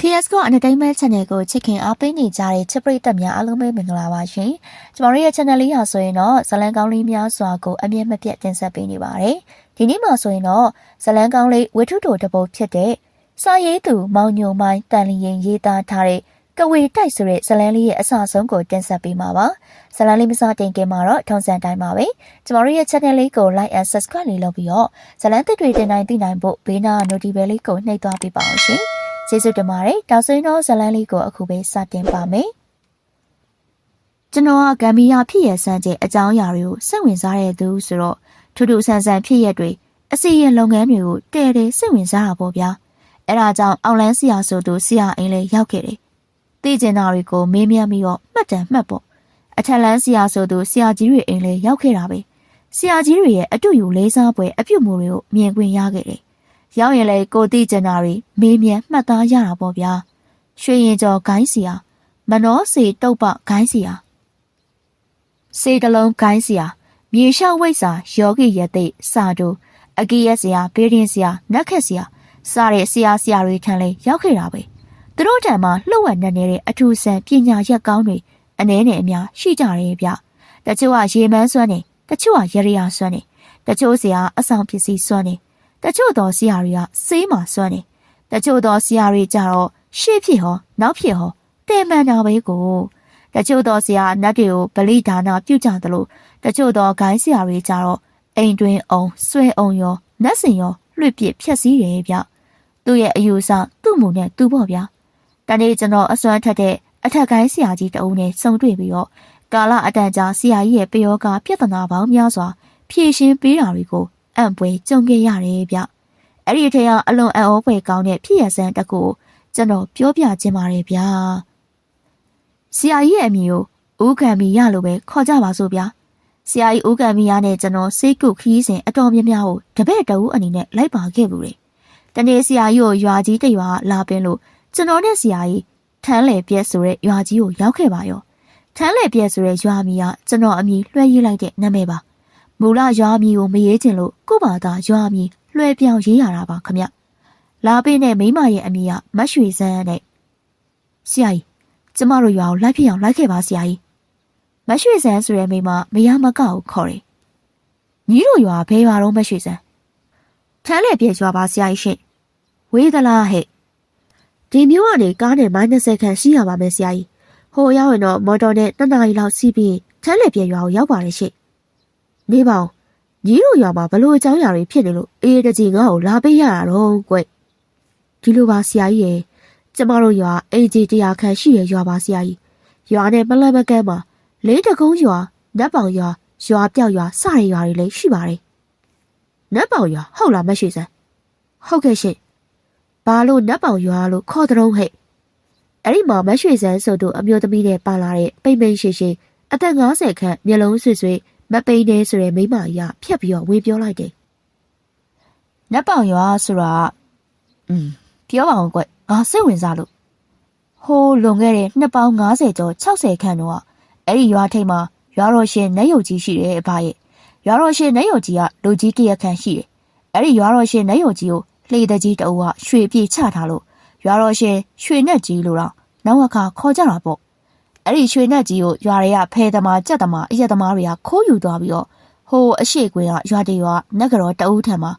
KS က Entertainment Channel ကိုချစ်ခင်အားပေးနေကြတဲ့ချစ်ပရိသတ်များအားလုံးပဲမင်္ဂလာပါရှင်။ကျမတို့ရဲ့ channel လေးဟာဆိုရင်တော့ဇလံကောင်းလေးများစွာကိုအမြဲမပြတ်တင်ဆက်ပေးနေပါတယ်။ဒီနေ့မှာဆိုရင်တော့ဇလံကောင်းလေးဝတ္ထုတိုတစ်ပုဒ်ဖြစ်တဲ့စာရေးသူမောင်ညိုမိုင်းတန်လျင်ရေးသားထားတဲ့ကဝေတိုက်ဆိုတဲ့ဇလံလေးရဲ့အစဆုံးကိုတင်ဆက်ပေးမှာပါ။ဇလံလေးမစတင်ခင်မှာတော့ထုံစံတိုင်းပါပဲ။ကျမတို့ရဲ့ channel လေးကို like and subscribe လေးလုပ်ပြီးတော့ဇလံသစ်တွေတင်နိုင်ဖို့ဘေးနား notification လေးကိုနှိပ်သွားပေးပါအောင်ရှင်။ကျေးဇူးတင်ပါတယ်။တောက်ဆွေးတော့ဇလန်းလေးကိုအခုပဲစတင်ပါမယ်။ကျွန်တော်ကဂမ်ဘီယာဖြစ်ရဆန်းကျဲအကြောင်းအရာတွေကိုစိတ်ဝင်စားတဲ့သူဆိုတော့ထူးထူးဆန်းဆန်းဖြစ်ရတွေအစီရင်လုပ်ငန်းတွေကိုတဲစိတ်ဝင်စားတာပေါ့ဗျာ။အဲဒါကြောင့်အောင်လန်းဆရာဆိုသူဆရာအိမ်လေးရောက်ခဲ့တယ်။သိကျင်တာတွေကိုမေးမြန်းပြီးတော့မှတ်ပေါ့။အထက်လန်းဆရာဆိုသူဆရာကြီးတွေအိမ်လေးရောက်ခဲ့တာပဲ။ဆရာကြီးတွေရဲ့အတူယူလေးစားပွဲအပြုတ်မှုတွေကိုမြင်ခွင့်ရခဲ့တယ်။ရောက်ရင်လေကိုတိကျင်နာတွေမေးမြန်းမှတ်သားရတာပေါ့ဗျာရွှေရင်ကျော်ဂိုင်းစီယာမနောစီတုတ်ပဂိုင်းစီယာစေတလုံးဂိုင်းစီယာမြေလျှောက်ဝိတ်စာယောဂီရသိစာတို့အကီရက်စီယာဘေးရင်စီယာနက်ခက်စီယာစတဲ့ဆရာတွေထံလဲရောက်ခဲ့တာပဲသူတို့ထံမှာလှုပ်ဝက်နေတဲ့အထူးဆန်ပညာရက်ကောင်းတွေအနည်းနဲ့အများရှိကြတယ်ဗျတချို့ကရေမန်းစွမ်းနေတချို့ကရရစွမ်းနေတချို့ဆရာအဆောင်ပစ္စည်းစွမ်းနေတချို့သောဆရာတွေကစေးမှစွမ်းနေတချို့သောဆရာတွေကြတော့ရှေ့ဖြစ်ဟောနောက်ဖြစ်ဟောတဲမှန်တာပဲကိုတချို့သောဆရာနတ်တွေကိုဗလိဒါနာပြုကြသလိုတချို့သောဂိုင်းဆရာတွေကြတော့အိမ်တွင်အောင်ဆွဲအောင်ရောနတ်စင်ရောလွှတ်ပစ်ဖြက်စီးတယ်ဗျသူ့ရဲ့အယူဆသူ့မူနဲ့သူ့ပေါ့ဗျာတနေ့ကျွန်တော်အစွမ်းထက်တဲ့အထက်ဂိုင်းဆရာကြီးတအုပ်နဲ့ဆုံတွေ့ပြီးတော့ကာလအတန်ကြာဆရာကြီးရဲ့ပယောဂပြဿနာပေါင်းများစွာဖြေရှင်းပေးတာတွေကိုအံ့ပွဲကြုံခဲ့ရတယ်ဗျအဲ့ဒီထဲကအလွန်အံ့ဩဖွယ်ကောင်းတဲ့ဖြစ်ရစမ်းတစ်ခုကျွန်တော်ပြောပြခြင်းပါတယ်ဗျာဆရာကြီးရဲ့အမည်ကိုဦးကံမီရလို့ပဲခေါ်ကြပါစို့ဗျာဆရာကြီးဦးကံမီရနဲ့ကျွန်တော်စိတ်ကုခီးစဉ်အတော်များများကိုတပည့်တအုပ်အနေနဲ့လိုက်ပါခဲ့ဘူးလေတနေ့ဆရာကြီးကိုရွာကြီးတရွာလာပင်းလို့ကျွန်တော်နဲ့ဆရာကြီးထန်းလေပြက်ဆိုတဲ့ရွာကြီးကိုရောက်ခဲ့ပါရောထန်းလေပြက်ဆိုတဲ့ရွာမီကကျွန်တော်အမည်လွှဲရေးလိုက်တဲ့နာမည်ပါမူလရွာမီကိုမရေးချင်လို့ကို့ဘာသာရွာမီလွှဲပြောင်းရေးရတာပါခမလာပေးနဲ့မိမရဲ့အမည်ကမတ်ရွှေစန်းနဲ့ဆရာကြီးကျမတို့ရွာကိုလိုက်ဖြစ်အောင်လိုက်ခဲ့ပါဆရာကြီးမတ်ရွှေစန်းဆိုတဲ့မိမမရမကောက်ခေါ်တယ်ညီတို့ရွာဘယ်ရွာတော့မတ်ရွှေစန်းထန်းလေပြည့်ရွာပါဆရာကြီးရှင်ဝေးသလားဟဲ့ဒီမျိုးကနေကားနဲ့မိုင်း20ခန့်ရှိရပါမယ်ဆရာကြီးဟိုရောက်ရင်တော့မော်တော်နဲ့2နာရီလောက်စီးပြီးထန်းလေပြည့်ရွာကိုရောက်ပါတယ်ရှင်နေပါဦးညီတို့ရွာမှာဘလို့အကြောင်းအရာတွေဖြစ်နေလို့အေးတကြီးငါ့ကိုလာပေးရတာတော့ကွဒီလိုပါဆရာကြီးရဲ့ကျမတို့ရွာအေဂျီ100ခန့်ရှိရရွာပါဆရာကြီးရွာနဲ့မလန့်မကန်းမှာလေးတကုန်းရွာနတ်ပေါင်ရွာရွာပြောက်ရွာစတဲ့ရွာတွေလည်းရှိပါတယ်နတ်ပေါင်ရွာဟုတ်လားမရှိစမ်းဟုတ်ကဲ့ရှင်ဘာလို့နတ်ပေါင်ရွာလို့ခေါ်တဲ့ဟဲ့အဲ့ဒီမှာမရွှေစန်းဆိုသူအမျိုးသမီးနဲ့ပါလာတဲ့ပိမ့်ပိမ့်ရှိအသက်50ခန့်မျက်လုံးဆွဆွမပိန်နေဆိုတဲ့မိမကြီးကဖြတ်ပြီးတော့ဝေပြောလိုက်တယ်နတ်ပေါင်ရွာဆိုတာပြောပါအောင်ကွငါစိတ်ဝင်စားလို့ဟိုးလွန်ခဲ့တဲ့နှစ်ပေါင်း50ကျော်60ခန့်တော့အဲ့ဒီရွာထိပ်မှာရွာတော်ရှင်နတ်ရုပ်ကြီးရှိတယ်အဖရဲ့ရွာတော်ရှင်နတ်ရုပ်ကြီးကလူကြီးတရက်ခန့်ရှိတယ်အဲ့ဒီရွာတော်ရှင်နတ်ရုပ်ကြီးကိုလှေတကြီးတအုပ်ကရွှေပြေချထားလို့ရွာတော်ရှင်ရွှေနဲ့ကြီးလို့တော့နောက်အခါခေါ်ကြတာပေါ့အဲ့ဒီရွှေနဲ့ကြီးကိုရွာတွေကဖဲသမားကြက်သမားအရက်သမားတွေကခိုးယူသွားပြီးတော့ဟိုအရှိကွင်းကရွာတရွာနက်ကြောတအုပ်ထံမှာ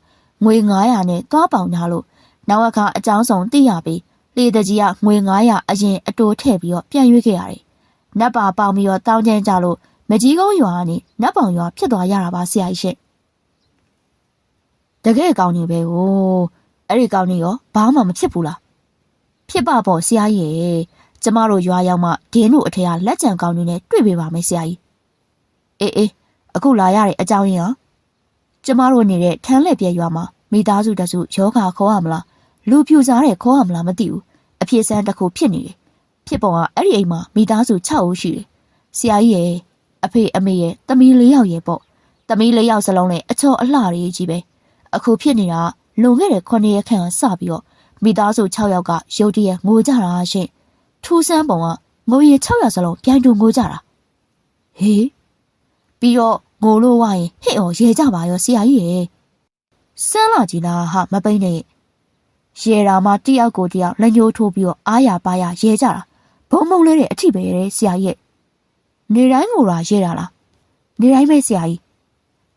ငွေ900နဲ့သွားပေါင်ထားလို့နောက်အခါအကြောင်းဆောင်သိရပြီးလေတကြီးကငွေ900အရင်အတိုးထည့်ပြီးတော့ပြန်ရွေးခဲ့ရတယ်နတ်ပါပေါင်ပြီးတော့တောင်းကျမ်းကြလို့မကြီးကုန်းရွာကနေနတ်ပေါင်ရွာဖြစ်သွားရတာပါဆရာကြီးရှင့်တကယ်ကောင်းနေပဲဟိုအဲ့ဒီကောင်းနေရောဘာမှမဖြစ်ဘူးလားဖြစ်ပါပေါ့ဆရာကြီးကျမတို့ရွာရောက်မှဒင်းတို့အထက်ကလက်ကြံကောင်းနေနဲ့တွေ့ပေးပါမယ်ဆရာကြီးအေးအခုလာရတဲ့အကြောင်းရင်းဟာကျမတို့နေတဲ့ထန်းလက်ပြဲရွာမှာမိသားစုတစုယောဂခေါ်ရမလားလူပြူစားတဲ့ခေါ်ရမလားမသိဘူးအဖြစ်စမ်းတစ်ခုဖြစ်နေတယ်ဖြစ်ပုံကအဲ့ဒီအိမ်မှာမိသားစု6ဦးရှိတယ်ဆရာကြီးရဲ့အဖေအမေရဲ့သမီး4ယောက်ရဲ့ပေါ့သမီး4ယောက်စလုံးနဲ့အချော်အလှတွေကြီးပဲအခုဖြစ်နေတာလွန်ခဲ့တဲ့9ရက်ခန့်ကစပြီးတော့မိသားစု6ယောက်ကရုတ်တရက်ငိုကြတာရှင့်ထူးဆန်းပုံကငိုရီ600စလုံးပြိုင်တူငိုကြတာဟေးပြီးတော့ငိုလို့ဝိုင်းဟဲ့ဩရေကြပါရောဆရာကြီးရဲ့စမ်းလာကြည်လားဟာမပိန်းနဲ့ ရေတာမှတယောက်ကိုတယောက်လက်ညှိုးထိုးပြီးတော့အားရပါရရဲကြတာဘုံမုံလေးတဲ့အထိပဲတဲ့ဆရာကြီးနေတိုင်းငိုတာရဲတာလားနေတိုင်းပဲဆရာကြီး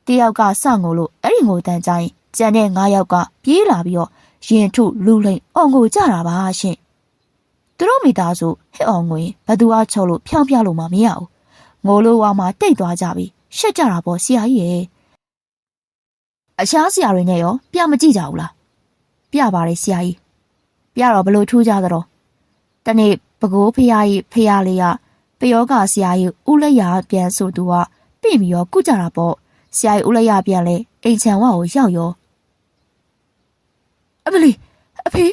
တယောက်ကစငိုလို့အဲ့ဒီငိုတန်ကြရင်ကျန်တဲ့9ယောက်ကပြေးလာပြီးတော့ရင်ထုလူလိန်အော်ငိုကြတာပါရှင်သူတို့မိသားစုဟစ်အောင်ငိုရင်ဘသူအားချုပ်လို့ဖြောင်းပြလို့မှမရဘူးငိုလို့ဝါမှတိတ်သွားကြပြီရှက်ကြတာပေါ့ဆရာကြီးရဲ့အခြားဆရာတွေနဲ့ရောပြမကြည့်ကြဘူးလားပြပါတယ်ဆရာကြီးပြတော့ဘလို့ထူးကြသတော့တနေ့ပကိုးဖရာကြီးဖရာလေးကပယောဂဆရာကြီးဦးလက်ရပြန်ဆိုသူကပြင်ပြီးရောကုကြတာပေါ့ဆရာကြီးဦးလက်ရပြန်လဲအိမ်ချံဝကိုရောက်ရောအမလီအဖေ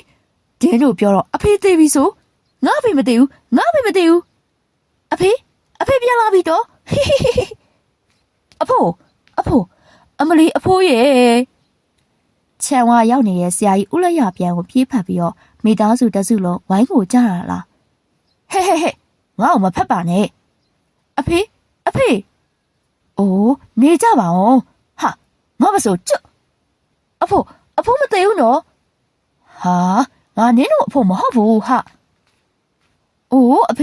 ဒင်းတို့ပြောတော့အဖေသေးပြီဆိုငါအဖေမသေးဘူးငါအဖေမသေးဘူးအဖေပြန်လာပြီတော့အဖိုးအမလီအဖိုးရဲ့ခြံဝရောက်နေတဲ့ဆရာကြီးဦးလက်ရပြန်ကိုပြေးဖက်ပြီးတော့မိသားစုတစုလုံးဝိုင်းကိုကြတာလားဟဲ့ငါ့ကိုမဖက်ပါနဲ့အဖေအိုးနေကြပါအောင်ဟာငါမဆိုကျွတ်အဖိုးမသေးဘူးနော်ဟာငါနင်းတို့အဖိုးမဟုတ်ဘူးဟာအိုးအ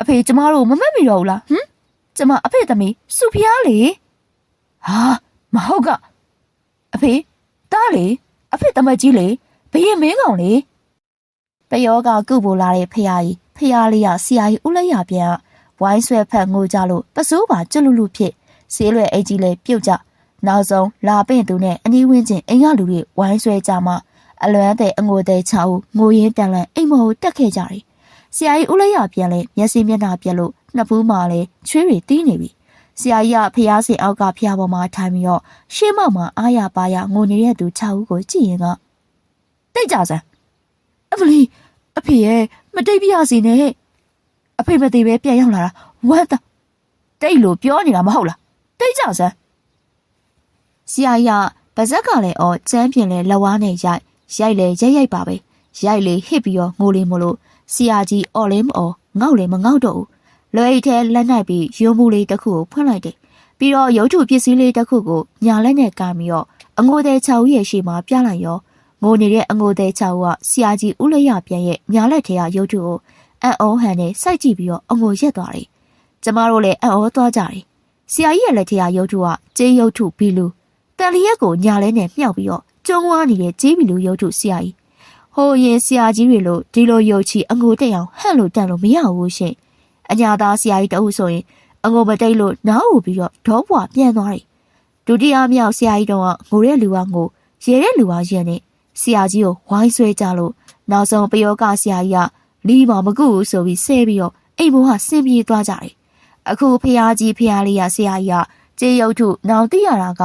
ဖေကျမတို့မမက်မိတော့ဘူးလားကျမအဖေသမီးစုဖျားလေဟာမဟုတ်ကအဖေတားလေအဖေတမကြီးလေဘရင်မင်းကောင်လေပယောကကုတ်ပိုလာတဲ့ဖျားလေးကဆရာကြီးဦးလက်ရပြန်ဝိုင်းဆွဲဖက်ငိုကြလို့ပစိုးပါကျွတ်လူဖြစ်ဆေးလွယ်အိတ်ကြီးလေးပြုတ်ကြနောက်ဆုံးလာပင့်သူနဲ့အနီးဝင်းချင်းအိမ်ကလူတွေဝိုင်းဆွဲကြမှအလွမ်းတဲ့အငိုတဲ့ချောင်းငိုရင်းတန်လန့်အိမ်မော်တက်ခဲ့ကြတယ်ဆရာကြီးဦးလက်ရပြန်လဲမျက်စိမျက်နှာပြက်လို့နှစ်ဖူးမှလဲချွေးတွေတီးနေပြီဆရာကြီးကဖျားစင်အောက်ကဖျားပေါ်မှာထိုင်ပြီးတော့ရှေ့မောက်မှာအားရပါရငိုနေတဲ့သူ6ဦးကိုကြည့်ရင်ကတိတ်ကြစမ်းအမလီအဖေရဲ့မတိတ်ပြရစီနဲ့အဖေမသေးပဲပြန်ရောက်လာတာဝမ်းသာတိတ်လို့ပြောနေတာမဟုတ်လားတိတ်ကြစမ်းဆရာကြီးကပါဇက်ကလည်းအော်ကျန်းပြင်လဲလက်ဝါးနဲ့ရိုက်လေရိုက်ပါပဲရိုက်လေဟစ်ပြီးတော့ငိုလေမလို့ဆရာကြီးအော်လဲမအော်ငေါ့လေမငေါ့တော့ဘူးလွယ်အိတ်ထဲလက်နိုင်ပြီးရုံးမှုလေးတစ်ခုကိုဖွင့်လိုက်တယ်ပြီးတော့ရုပ်ထုပစ္စည်းလေးတစ်ခုကိုညာလက်နဲ့ကမ်းပြီးတော့အငိုတဲ့6ဦးရဲ့ရှေ့မှာပြလိုက်ရောငိုနေတဲ့အငိုတဲ့6ဦးကဆရာကြီးဦးလက်ရပြန်ရဲ့ညာလက်ထဲကရုပ်ထုကိုအံ့ဩဟန်နဲ့စိုက်ကြည့်ပြီးတော့အငိုရက်သွားတယ်ကျမတို့လည်းအံ့ဩသွားကြတယ်ဆရာကြီးရဲ့လက်ထဲကရုပ်ထုကကြေးရုပ်ထုဘီလူတန်လျက်ကိုညာလဲနဲ့မြှောက်ပြီးတော့ကျုံဝါနေတဲ့ကြေးဘီလူရုပ်ထုဆရာကြီးဟိုရင်ဆရာကြီးတွေလို့ဒီလိုရုပ်ချီအငိုတက်အောင်ဟန့်လို့တန်လို့မရဘူးရှင်အညာသားဆရာကြီးတအုပ်ဆိုရင်အငိုမတိတ်လို့နားဟူပြီးတော့ဒေါဘွားပြန်သွားတယ်ဒုတိယမြောက်ဆရာကြီးတော့ငိုတဲ့လူကငိုရဲတဲ့လူကရဲနဲ့ဆရာကြီးကိုဝိုင်းဆွဲကြလို့နောက်ဆုံးပယောကဆရာကြီးကလီးမမကူဘူးဆိုပြီးဆဲပြီးတော့အိမ်ဘိုးကဆင်းပြေးသွားကြတယ်အခုဖျားကြီးဖျားလေးရဆရာကြီးကကြေးရုပ်ထုနောင်သိရတာက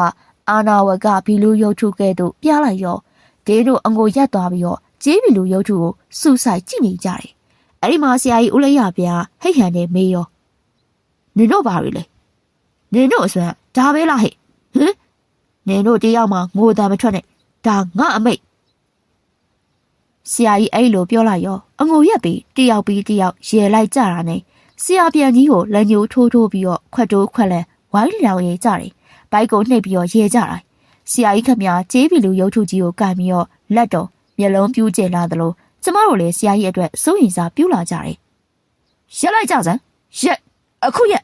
အာနာဝကဘီလူရုပ်ထုကဲ့သို့ပြလိုက်ရောဒေးတို့အငိုရက်သွားပြီးတော့ကြေးဘီလူရုပ်ထုကိုစူဆိုင်ကြည့်နေကြတယ်အဲ့ဒီမှာဆရာကြီးဦးလေးရပြန်ဟိတ်ဟန်နဲ့မေးရောနင်တို့ဘာတွေလဲနင်တို့အစွမ်းဒါပဲလားဟဲ့နင်တို့တယောက်မှငိုတာမထွက်နဲ့ဒါငါအမိတ်ဆရာကြီးအဲ့လိုပြောလိုက်ရောအငိုရက်ပြီးတယောက်ပြီးတယောက်ရေလိုက်ကြတာနဲ့ဆရာပြန်ကြီးကိုလက်ညှိုးထိုးပြီးတော့ခွက်တိုးခွက်လန်ဝိုင်းလောင်ရဲကြတယ်ဘိုက်ကိုနှိပ်ပြီးတော့ရဲကြတာဆရာကြီးခမကြေးဘီလူရုပ်ထုကြီးကိုကန်ပြီးတော့လက်တော်မျက်လုံးပြူးကျလာသလိုကျမတို့လည်းဆရာကြီးအတွက်စိုးရင်စားပြူလာကြတယ်ရက်လိုက်ကြစမ်းရက်အခုရက်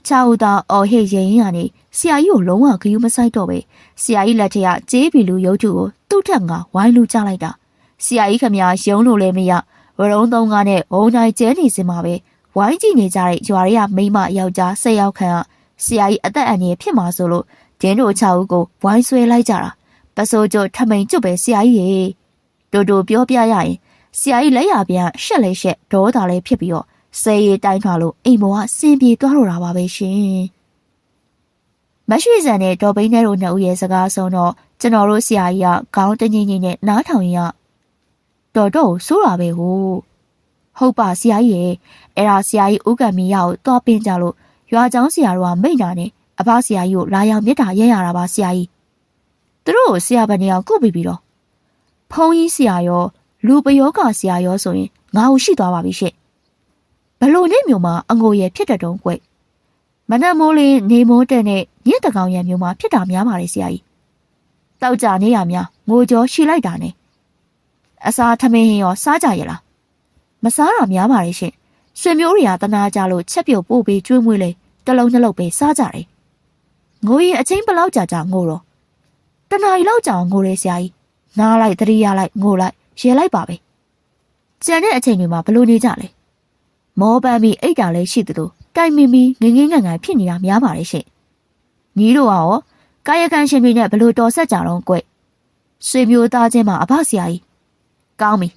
ချာဦးသားအော်ဟစ်ရင်ရင်းကနေဆရာကြီးကိုလုံးဝဂယုမဆိုင်တော့ပဲဆရာကြီးလက်ထက်ကကြေးဘီလူရုပ်ထုကိုသူ့ထက်ကဝိုင်းလူကြလိုက်တာဆရာကြီးခမရုံးလို့လည်းမရဝရုံးသုံးကားနဲ့ဘုံတိုင်းကျဲနေစင်မှာပဲဝိုင်းကြည့်နေကြတဲ့ရွာတွေကမိမယောက်ျား10ယောက်ခန့်ကဆရာကြီးအသက်အန္တရာယ်ဖြစ်မှာဆိုလို့ဒင်းတို့6ဦးကိုဝိုင်းဆွဲလိုက်ကြတာပစိုးကျထမိန်ကျွတ်ပဲဆရာကြီးရေတိုတိုပြောပြရရင်ဆရာကြီးလက်ရပြန်ရှက်လဲရှက်ဒေါသလဲဖြစ်ပြီးတော့စေးရီတိုင်းထွာလို့အိမ်ပေါ်ကစင်ပြေသွားတော့တာပါပဲရှင်မရွှေစံနဲ့ဒေါ်ဘိန်းနဲ့တို့နှစ်ဦးရဲ့စကားဆုံးတော့ကျွန်တော်တို့ဆရာကြီးကခေါင်းတငိမ့်ငိမ့်နဲ့နားထောင်ရင်တော်တော်ဆိုးတာပဲဟုတ်ပါဆရာကြီးရဲ့အဲ့ဒါဆရာကြီးဦးကံမီရကိုသွားပင်းကြလို့ရွာကျောင်းဆရာတို့ကမိတ်နာနဲ့အဖဆရာကြီးကိုလာရောက်မြတ်တာရဲရတာပါဆရာကြီးသူတို့ကိုဆရာဗနေအောင်ကုတ်ပြီးတော့ဖုံးကြီးဆရာရောလူပယောဂဆရာရောဆိုရင်ငါ့ကိုရှိသွားပါပြီရှင့်ဘလို့နေမျိုးမှာအငိုရဖြစ်တတ်တုံးကွမနက်မိုးလေးနေမိုးတဲ့နဲ့ညက်တကောင်ရံမျိုးမှာဖြစ်တာများပါလေဆရာကြီးတောက်ကြနေရများ ငိုကြောရှိလိုက်တာနဲ့အစာထမင်းဟင်းရောစားကြရလားမစားတာများပါရဲ့ရှင်ဆွေမျိုးတွေကတနာကြလို့ချက်ပြုတ်ပို့ပြီးကျွေးမွေးလေတစ်လုံးနှစ်လုံးပဲစားကြတယ်ငိုရင်အချင်းဘလောက်ကြာငိုတော့တနာရီလောက်ကြာငိုရဲဆရာကြီးနားလိုက်သတိရလိုက်ငိုလိုက်ရဲလိုက်ပါပဲကျန်တဲ့အချိန်တွေမှာဘလို့နေကြလဲမောပန်းပြီးအိတ်တာလည်းရှိသလိုတိုင်မီမီငငင်းငန်ငန်ဖြစ်နေတာများပါတယ်ရှင်ညီတို့ကရောကာယကံရှင်တွေနဲ့ဘလို့တော်ဆက်ကြတော့ကွဆွေမျိုးသားချင်းမှာအဖဆရာကြီးကောင်းပြီ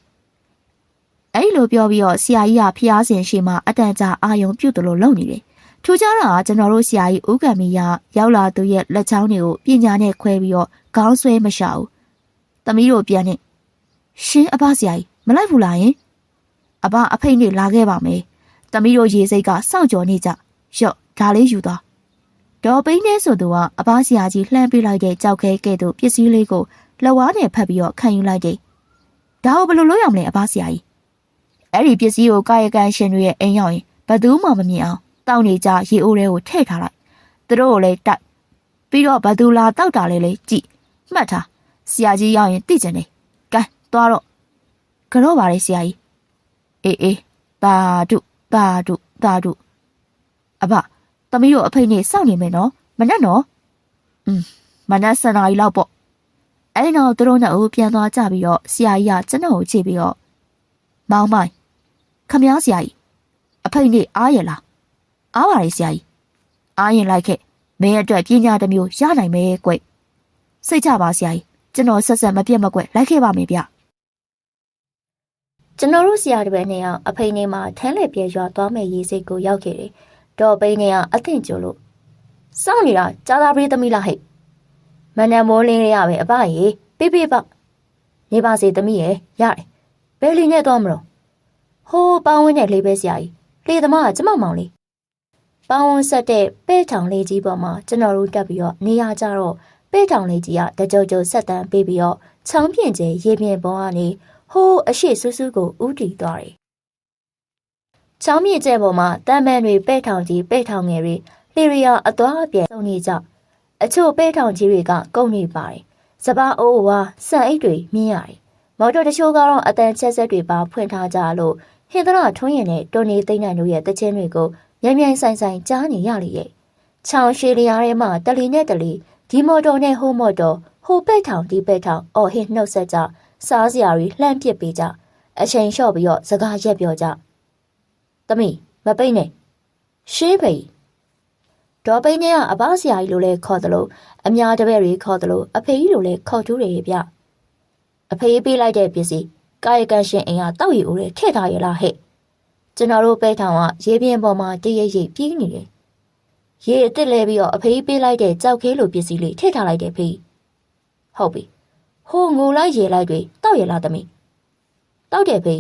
အဲ့လိုပြောပြီးတော့ဆရာကြီးကဖျားစင်ရှိမှအတန်ကြာအာယုံပြုတ်တယ်လို့လုပ်နေတယ်ထူးခြားတာကကျွန်တော်တို့ဆရာကြီးဦးကံမီရရောက်လာသူရဲ့လက်ချောင်းတွေကိုပညာနဲ့ခွဲပြီးတော့ခေါင်းဆွဲမရှာဘူးသမီးတို့ပြန်နေရှင်အဖဆရာကြီးမလိုက်ဘူးလားယင်အဖအဖိတ်နဲ့လာခဲ့ပါမယ်သမီးတို့ရေစိတ်ကစောင့်ကြော်နေကြရော့ဒါလေးယူသွားဒေါ်ပိန်းနဲ့ဆိုသူကအဖဆရာကြီးလှမ်းပေးလိုက်တဲ့ကြောက်ခဲကဲ့သို့ပစ္စည်းလေးကိုလက်ဝါးနဲ့ဖတ်ပြီးတော့ခံယူလိုက်တယ်ဒါကိုဘယ်လိုလုပ်ရမလဲအဖဆရာကြီးအဲ့ဒီပစ္စည်းကိုကာယကံရှင်တွေရဲ့အိမ်ရောက်ရင်ဘယ်သူမှမမြင်အောင်တောက်နေကြရေအိုးထဲကိုထည့်ထားလိုက်သူတို့ကိုလည်းတိုက်ပြီးတော့ဘယ်သူလာတောက်တာလဲကြည့်မှတ်ထားဆရာကြီးရောက်ရင်သိကျင်တယ်ကဲသွားတော့ကြော့ပါလေဆရာကြီးအေးတာဒုအဖသမီးတို့အဖိတ်နဲ့စောင့်နေမယ်နော်မနဲ့နော်မနဲ့စနာရီလောက်ပေါ့အဲ့ဒီတော့သူတို့နဲ့ပြန်သွားကြပြီးတော့ဆရာကြီးကကျွန်တော်ကိုကြည့်ပြီးတော့မောင်မိုင်ခမ ्या ဆရာကြီးအဖိတ်နဲ့အားရလားအားပါလေဆရာကြီးအားရင်လိုက်ခဲ့မင်းအတွက်ပညာတစ်မျိုးရနိုင်မယ်ကွစိတ်ချပါဆရာကြီးကျွန်တော်ဆက်ဆက်မပြတ်မကွက်လိုက်ခဲ့ပါမယ်ဗျကျွန်တော်တို့ဆရာတပည့်နဲ့အဖိတ်နဲ့မှထမ်းလေပြေရွာသွားမယ်ရေးစိတ်ကိုရောက်ခဲ့တယ်ဒေါ်ပိန်းနဲ့အသင့်ကြလို့စောင့်နေတာကြားသာပြေးသမီးလားဟဲ့မနက်မိုးလင်းရပဲအဖရေပေးပါနေပါစေသမီးရဲ့ရတယ်ဘယ်လီနဲ့သွားမလို့ဟိုးပေါင်းဝင်းနဲ့လေးပဲဆရာကြီးလေသမားကကျမမောင်လေးပေါင်းဝန်းဆက်တဲ့ပဲ့ထောင်လေးကြီးပေါ်မှာကျွန်တော်တို့တက်ပြီးတော့နေရကြတော့ပဲ့ထောင်လေးကြီးကတကြုံကြုံဆက်တန်းပေးပြီးတော့ချောင်းပြင်ကျရေပြင်ပေါ်ကနေဟိုးအရှိဆူးဆူးကိုဥတီသွားတယ်ချောင်းပြင်ကျပေါ်မှာတမ်းမန်းတွေပဲ့ထောင်ကြီးပဲ့ထောင်ငယ်တွေလေရီယာအသွားအပြန်စုံနေကြအချို့ပဲ့ထောင်ကြီးတွေကကုန်နေပါတယ်စပားအိုးဝါဆန်အိတ်တွေမြင်ရတယ်မော်တော်တချို့ကတော့အတန်ချက်ဆက်တွေပါဖွင့်ထားကြလို့ဟင်္ဒရာထွန်းရင်နဲ့တိုနီသိန်းနိုင်တို့ရဲ့တခြင်းတွေကိုမြိုင်ဆိုင်ကြားနေရလေရဲ့ချောင်းရှည်လျားထဲမှာတလီနဲ့တလီဒီမော်တော်နဲ့ဟိုမော်တော်ဟိုပဲ့ထောင်ဒီပဲ့ထောင်အော်ဟစ်နှုတ်ဆက်ကြစားစရာတွေလှမ်းပစ်ပေးကြအချိန်လျှော့ပြီးတော့စကားရက်ပြောကြသမီးမပိတ်နဲ့ရှင်းပေဒေါ်ပိန်းနဲ့ကအဘဆရာကြီးလိုလဲခေါ်တယ်လို့အများတပည့်တွေခေါ်တယ်လို့အဖေကြီးလိုလဲခေါ်ထူးတယ်ဗျအဖေပေးလိုက်တဲ့ပစ္စည်းကာယကံရှင်အိမ်ကတောက်ရီအိုးတွေထည့်ထားရလားဟဲ့ကျွန်တော်တို့ပဲထောင်ကရေပြင်ပေါ်မှာတရိပ်ရိပ်ပြေးနေတယ်ရေအစ်စ်လဲပြီးတော့အဖေပေးလိုက်တဲ့ကြောက်ခဲလိုပစ္စည်းလေးထည့်ထားလိုက်တယ်ဖေဟုတ်ပြီဟိုငိုလိုက်ရေလိုက်တွေတောက်ရလားသမီးတောက်တယ်ဖေ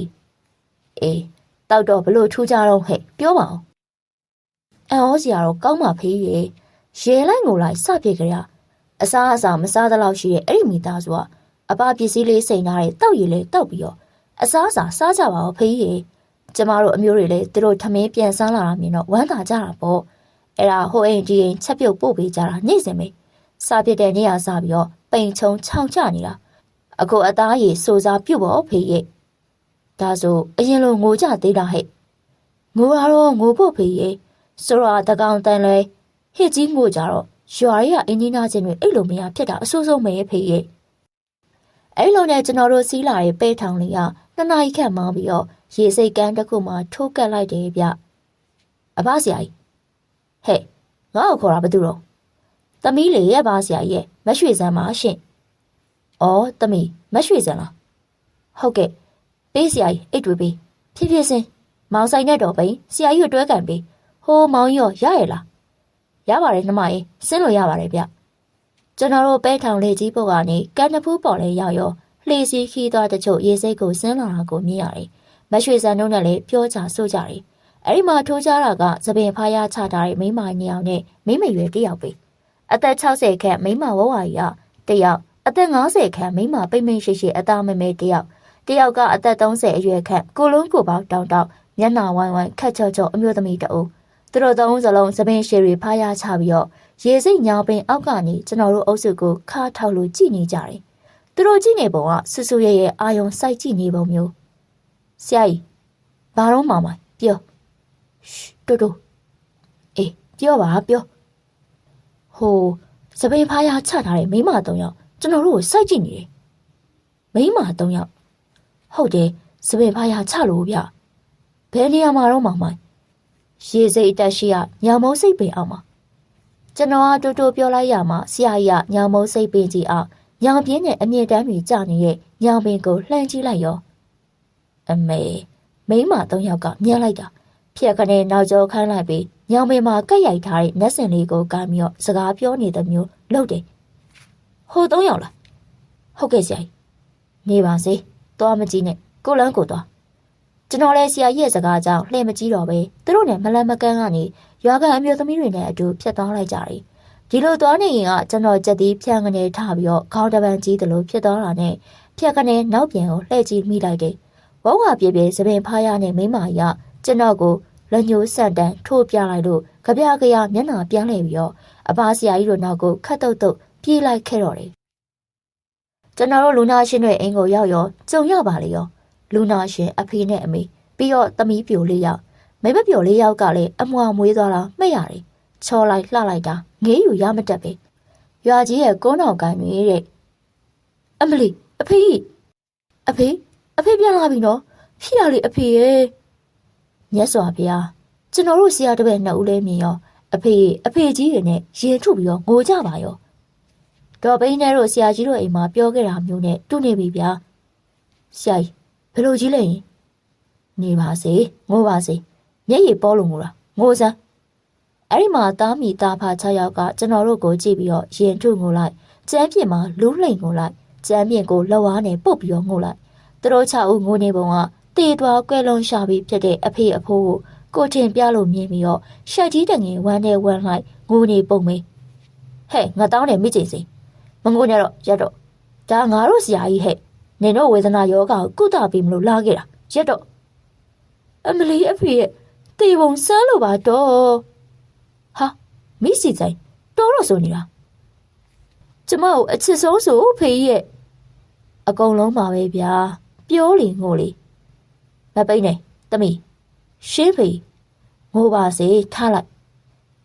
အေးတောက်တော့ဘလို့ထူးကြတော့ဟဲ့ပြောပါဦးအန်ဩစရာတော့ကောင်းပါဖေးရေလိုက်ငိုလိုက်စပြစ်ကြရအစားအစာမစားသလောက်ရှိတဲ့အဲ့ဒီမိသားစုကအပပစ္စည်းလေးစိန်ထားတဲ့တောက်ရည်လေးတောက်ပြီးတော့အစားအစာစားကြပါဦးဖေးကျမတို့အမျိုးတွေလည်းသူတို့ထမင်းပြန်စားလာတာမြင်တော့ဝမ်းသာကြတာပေါ့အဲ့ဒါဟိုအိမ်ကြီးရင်ချက်ပြုတ်ပို့ပေးကြတာနေ့စဉ်ပဲစားပြစ်တဲ့နေ့ကစားပြီးတော့ပိန်ချုံခြောင်ချနေတာအခုအသားရည်စိုးစားပြုတ်ဖို့ဖေးဒါဆိုအရင်လိုငိုကြသေးတာဟဲ့ငိုတော့ငိုဖို့ဖေးဆိုတော့တကောင်တန်လဲဟစ်ကြီးငိုကြတော့ရွာရီကအင်းကြီးနာချင်းတွေအဲ့လိုမရဖြစ်တာအဆိုးဆုံးပဲဖေးအဲ့လိုနဲ့ကျွန်တော်တို့စီးလာတဲ့ပဲထောင်လေးက2 နာရီခန့်မှပြီးတော့ရေစိတ်ကန်းတစ်ခုမှထိုးကတ်လိုက်တယ်ဗျအဖဆရာကြီးဟဲ့ငါ့ကိုခေါ်တာဘာတူတော့သမီးလေးရဲ့ပါဆရာကြီးရဲ့မရွှေစမ်းပါရှင်ဩသမီးမရွှေစမ်းလားဟုတ်ကဲ့ပေးဆရာကြီးအိတ်တွေပေးဖြည်းဖြည်းစင်းမောင်ဆိုင်နဲ့တော့ပိန်ဆရာကြီးကိုတွဲကန်ပေးဟိုးမောင်ရောရရလားရပါတယ်နှမရေစင်းလို့ရပါတယ်ဗျကျွန်တော်တို့ပဲထောင်လေးကြီးပုတ်ကနေကန်နဖူးပေါ်လေးရောက်ရောလှေစီခီးသွားတချို့ရေစိတ်ကိုစင်းလာတာကိုမြင်ရတယ်မရွှေစံတို့နဲ့လည်းပြောကြဆိုကြတယ်အဲ့ဒီမှာထိုးကြတာကသပင်ဖားရချထားတဲ့မိမ2 ယောက်နဲ့မိမရွယ်1 ယောက်ပဲအသက်60ခန့်မိမဝဝကြီးက1 ယောက်အသက်50ခန့်မိမပိမ့်ပိမ့်ရှိရှိအသားမဲမဲ1 ယောက်1 ယောက်ကအသက်30အရွယ်ခန့်ကိုလုံးကိုပေါတောင်းတောင်းမျက်နှာဝိုင်းဝိုင်းခက်ချော့ချော့အမျိုးသမီးတအုပ်သူတို့3 စလုံးသပင်ရှည်တွေဖားရချပြီးတော့ရေစိတ်ညောင်ပင်အောက်ကနေကျွန်တော်တို့အုပ်စုကိုခါထောက်လို့ကြည်နေကြတယ် သူတို့ကြည့်နေပုံကဆူဆူရဲ့အာယုံစိုက်ကြည့်နေပုံမျိုးဆရာကြီးဘာတော့မှမပြောတူတူအေးပြောပါပြောဟိုစပင်ဖားရချထားတဲ့မိမ3ယောက်ကျွန်တော်တို့ကိုစိုက်ကြည့်နေတယ်မိမ3ယောက်ဟုတ်တယ်စပင်ဖားရချလို့ဗျဘယ်နေရာမှာတော့မှရေစိတ်အတက်ရှိရညောင်မုံစိတ်ပင်အောင်မှာကျွန်တော်ကတူတူပြောလိုက်ရမှာဆရာကြီးကညောင်မုံစိတ်ပင်ကြီးအောင်ညောင်ပြင်းနဲ့အမြင့်တမ်းတွေကျနေတဲ့ညောင်ပင်ကိုလှမ်းကြည့်လိုက်ရောအမေမိမ3ယောက်ကမြင်လိုက်တာဖြက်ခနဲ့နောက်ကျောခန်းလိုက်ပြီးညောင်ပင်မှာကက်ရိုက်ထားတဲ့နက်စင်လေးကိုကမ်းပြီးတော့စကားပြောနေတဲ့မျိုးလုပ်တယ်ဟို3ယောက်လားဟုတ်ကဲ့ဆရာကြီးနေပါစေသွားမကြည့်နဲ့ကိုလန်းကိုသွားကျွန်တော်လည်းဆရာကြီးရဲ့စကားကြောင့်လှည့်မကြည့်တော့ပဲသူတို့နဲ့မလန်မကန်းကနေရွာကအမျိုးသမီးတွေနဲ့အတူဖြတ်သွားလိုက်ကြတယ်ဒီလိုသွားနေရင်ကကျွန်တော်ကြက်သီးဖြန့်ကနေထားပြီးတော့ခေါင်းတပန်းကြီးသလိုဖြစ်သွားတာနဲ့ဖြက်ကနေနောက်ပြန်ကိုလှည့်ကြည့်မိလိုက်တယ်ဝဝပြေပြေစပင်ဖားရနဲ့မိမကြီးကကျွန်တော်ကိုလက်ညှိုးဆန့်တန်းထိုးပြလိုက်လို့ကြပြကြရမျက်နှာပြန်လှည့်ပြီးတော့အပါဆရာကြီးတို့နောက်ကိုခတ်တုတ်တုတ်ပြေးလိုက်ခဲ့တော့တယ်ကျွန်တော်တို့လူနာရှင်တွေအိမ်ကိုရောက်ရောကြုံရပါလေရောလူနာရှင်အဖေနဲ့အမေပြီးတော့သမီးပြိုလေးယောက်မိမပြိုလေးယောက်ကလည်းအမွာမွေးသွားတာမှတ်ရတယ်ချော်လိုက်လှလိုက်တာငေးယူရမတက်ပဲရွာကြီးရဲ့ကုန်းတော်ကိုင်းတွေတဲ့အမလီအဖေပြန်လာပြီနော်ဖြစ်ရလေအဖေရဲ့မြတ်စွာဘုရားကျွန်တော်တို့ဆရာတပည့်2ဦးလဲမြင်ရောအဖေကြီးတွေနဲ့ရင်ထုတ်ပြီးတော့ငိုကြပါရောဒေါ်ပိန်းနဲ့တို့ဆရာကြီးတို့အိမ်မှာပြောခဲ့တာမျိုးနဲ့တူနေပြီဗျာဆရာကြီးဘယ်လိုကြီးလဲနေပါစေငိုပါစေမျက်ရည်ပေါ်လို့ငိုတာငိုစမ်းအဲ့ဒီမှာသားမိသားဖ6ယောက်ကကျွန်တော်တို့ကိုကြည့်ပြီးတော့ရင်ထုတ်ငိုလိုက်ကျမ်းပြင်မှာလူးလှိမ်ငိုလိုက်ကျမ်းပြင်ကိုလက်ဝါးနဲ့ပုတ်ပြီးတော့ငိုလိုက်သူတို့6ဦးငိုနေပုံကတေးသွားကွဲလုံးရှာပြီးဖြစ်တဲ့အဖေအဖိုးကိုထင်ပြလို့မြင်ပြီးတော့ရှက်ကြီးတငယ်ဝမ်းနဲ့ဝမ်းလိုက်ငိုနေပုံမေးဟဲ့ငါတောင်းတယ်မိကျင်စီမငိုနဲ့တော့ရက်တော့ဒါငါတို့ဆရာကြီးဟဲ့နင်တို့ဝေဒနာယောဂကိုကုသပေးမလို့လာခဲ့တာရက်တော့အမလီအဖေရဲ့တေပုံစမ်းလို့ပါတော့ဟာမိစီဆိုင်တော့ဆိုနေတာကျမကိုအချစ်ဆုံးဆိုဖေးရဲ့အကုန်လုံးပါပဲဗျာပြောလေငိုလေမပိတ်နဲ့တမီရှင်းဖေးငိုပါစေထားလိုက်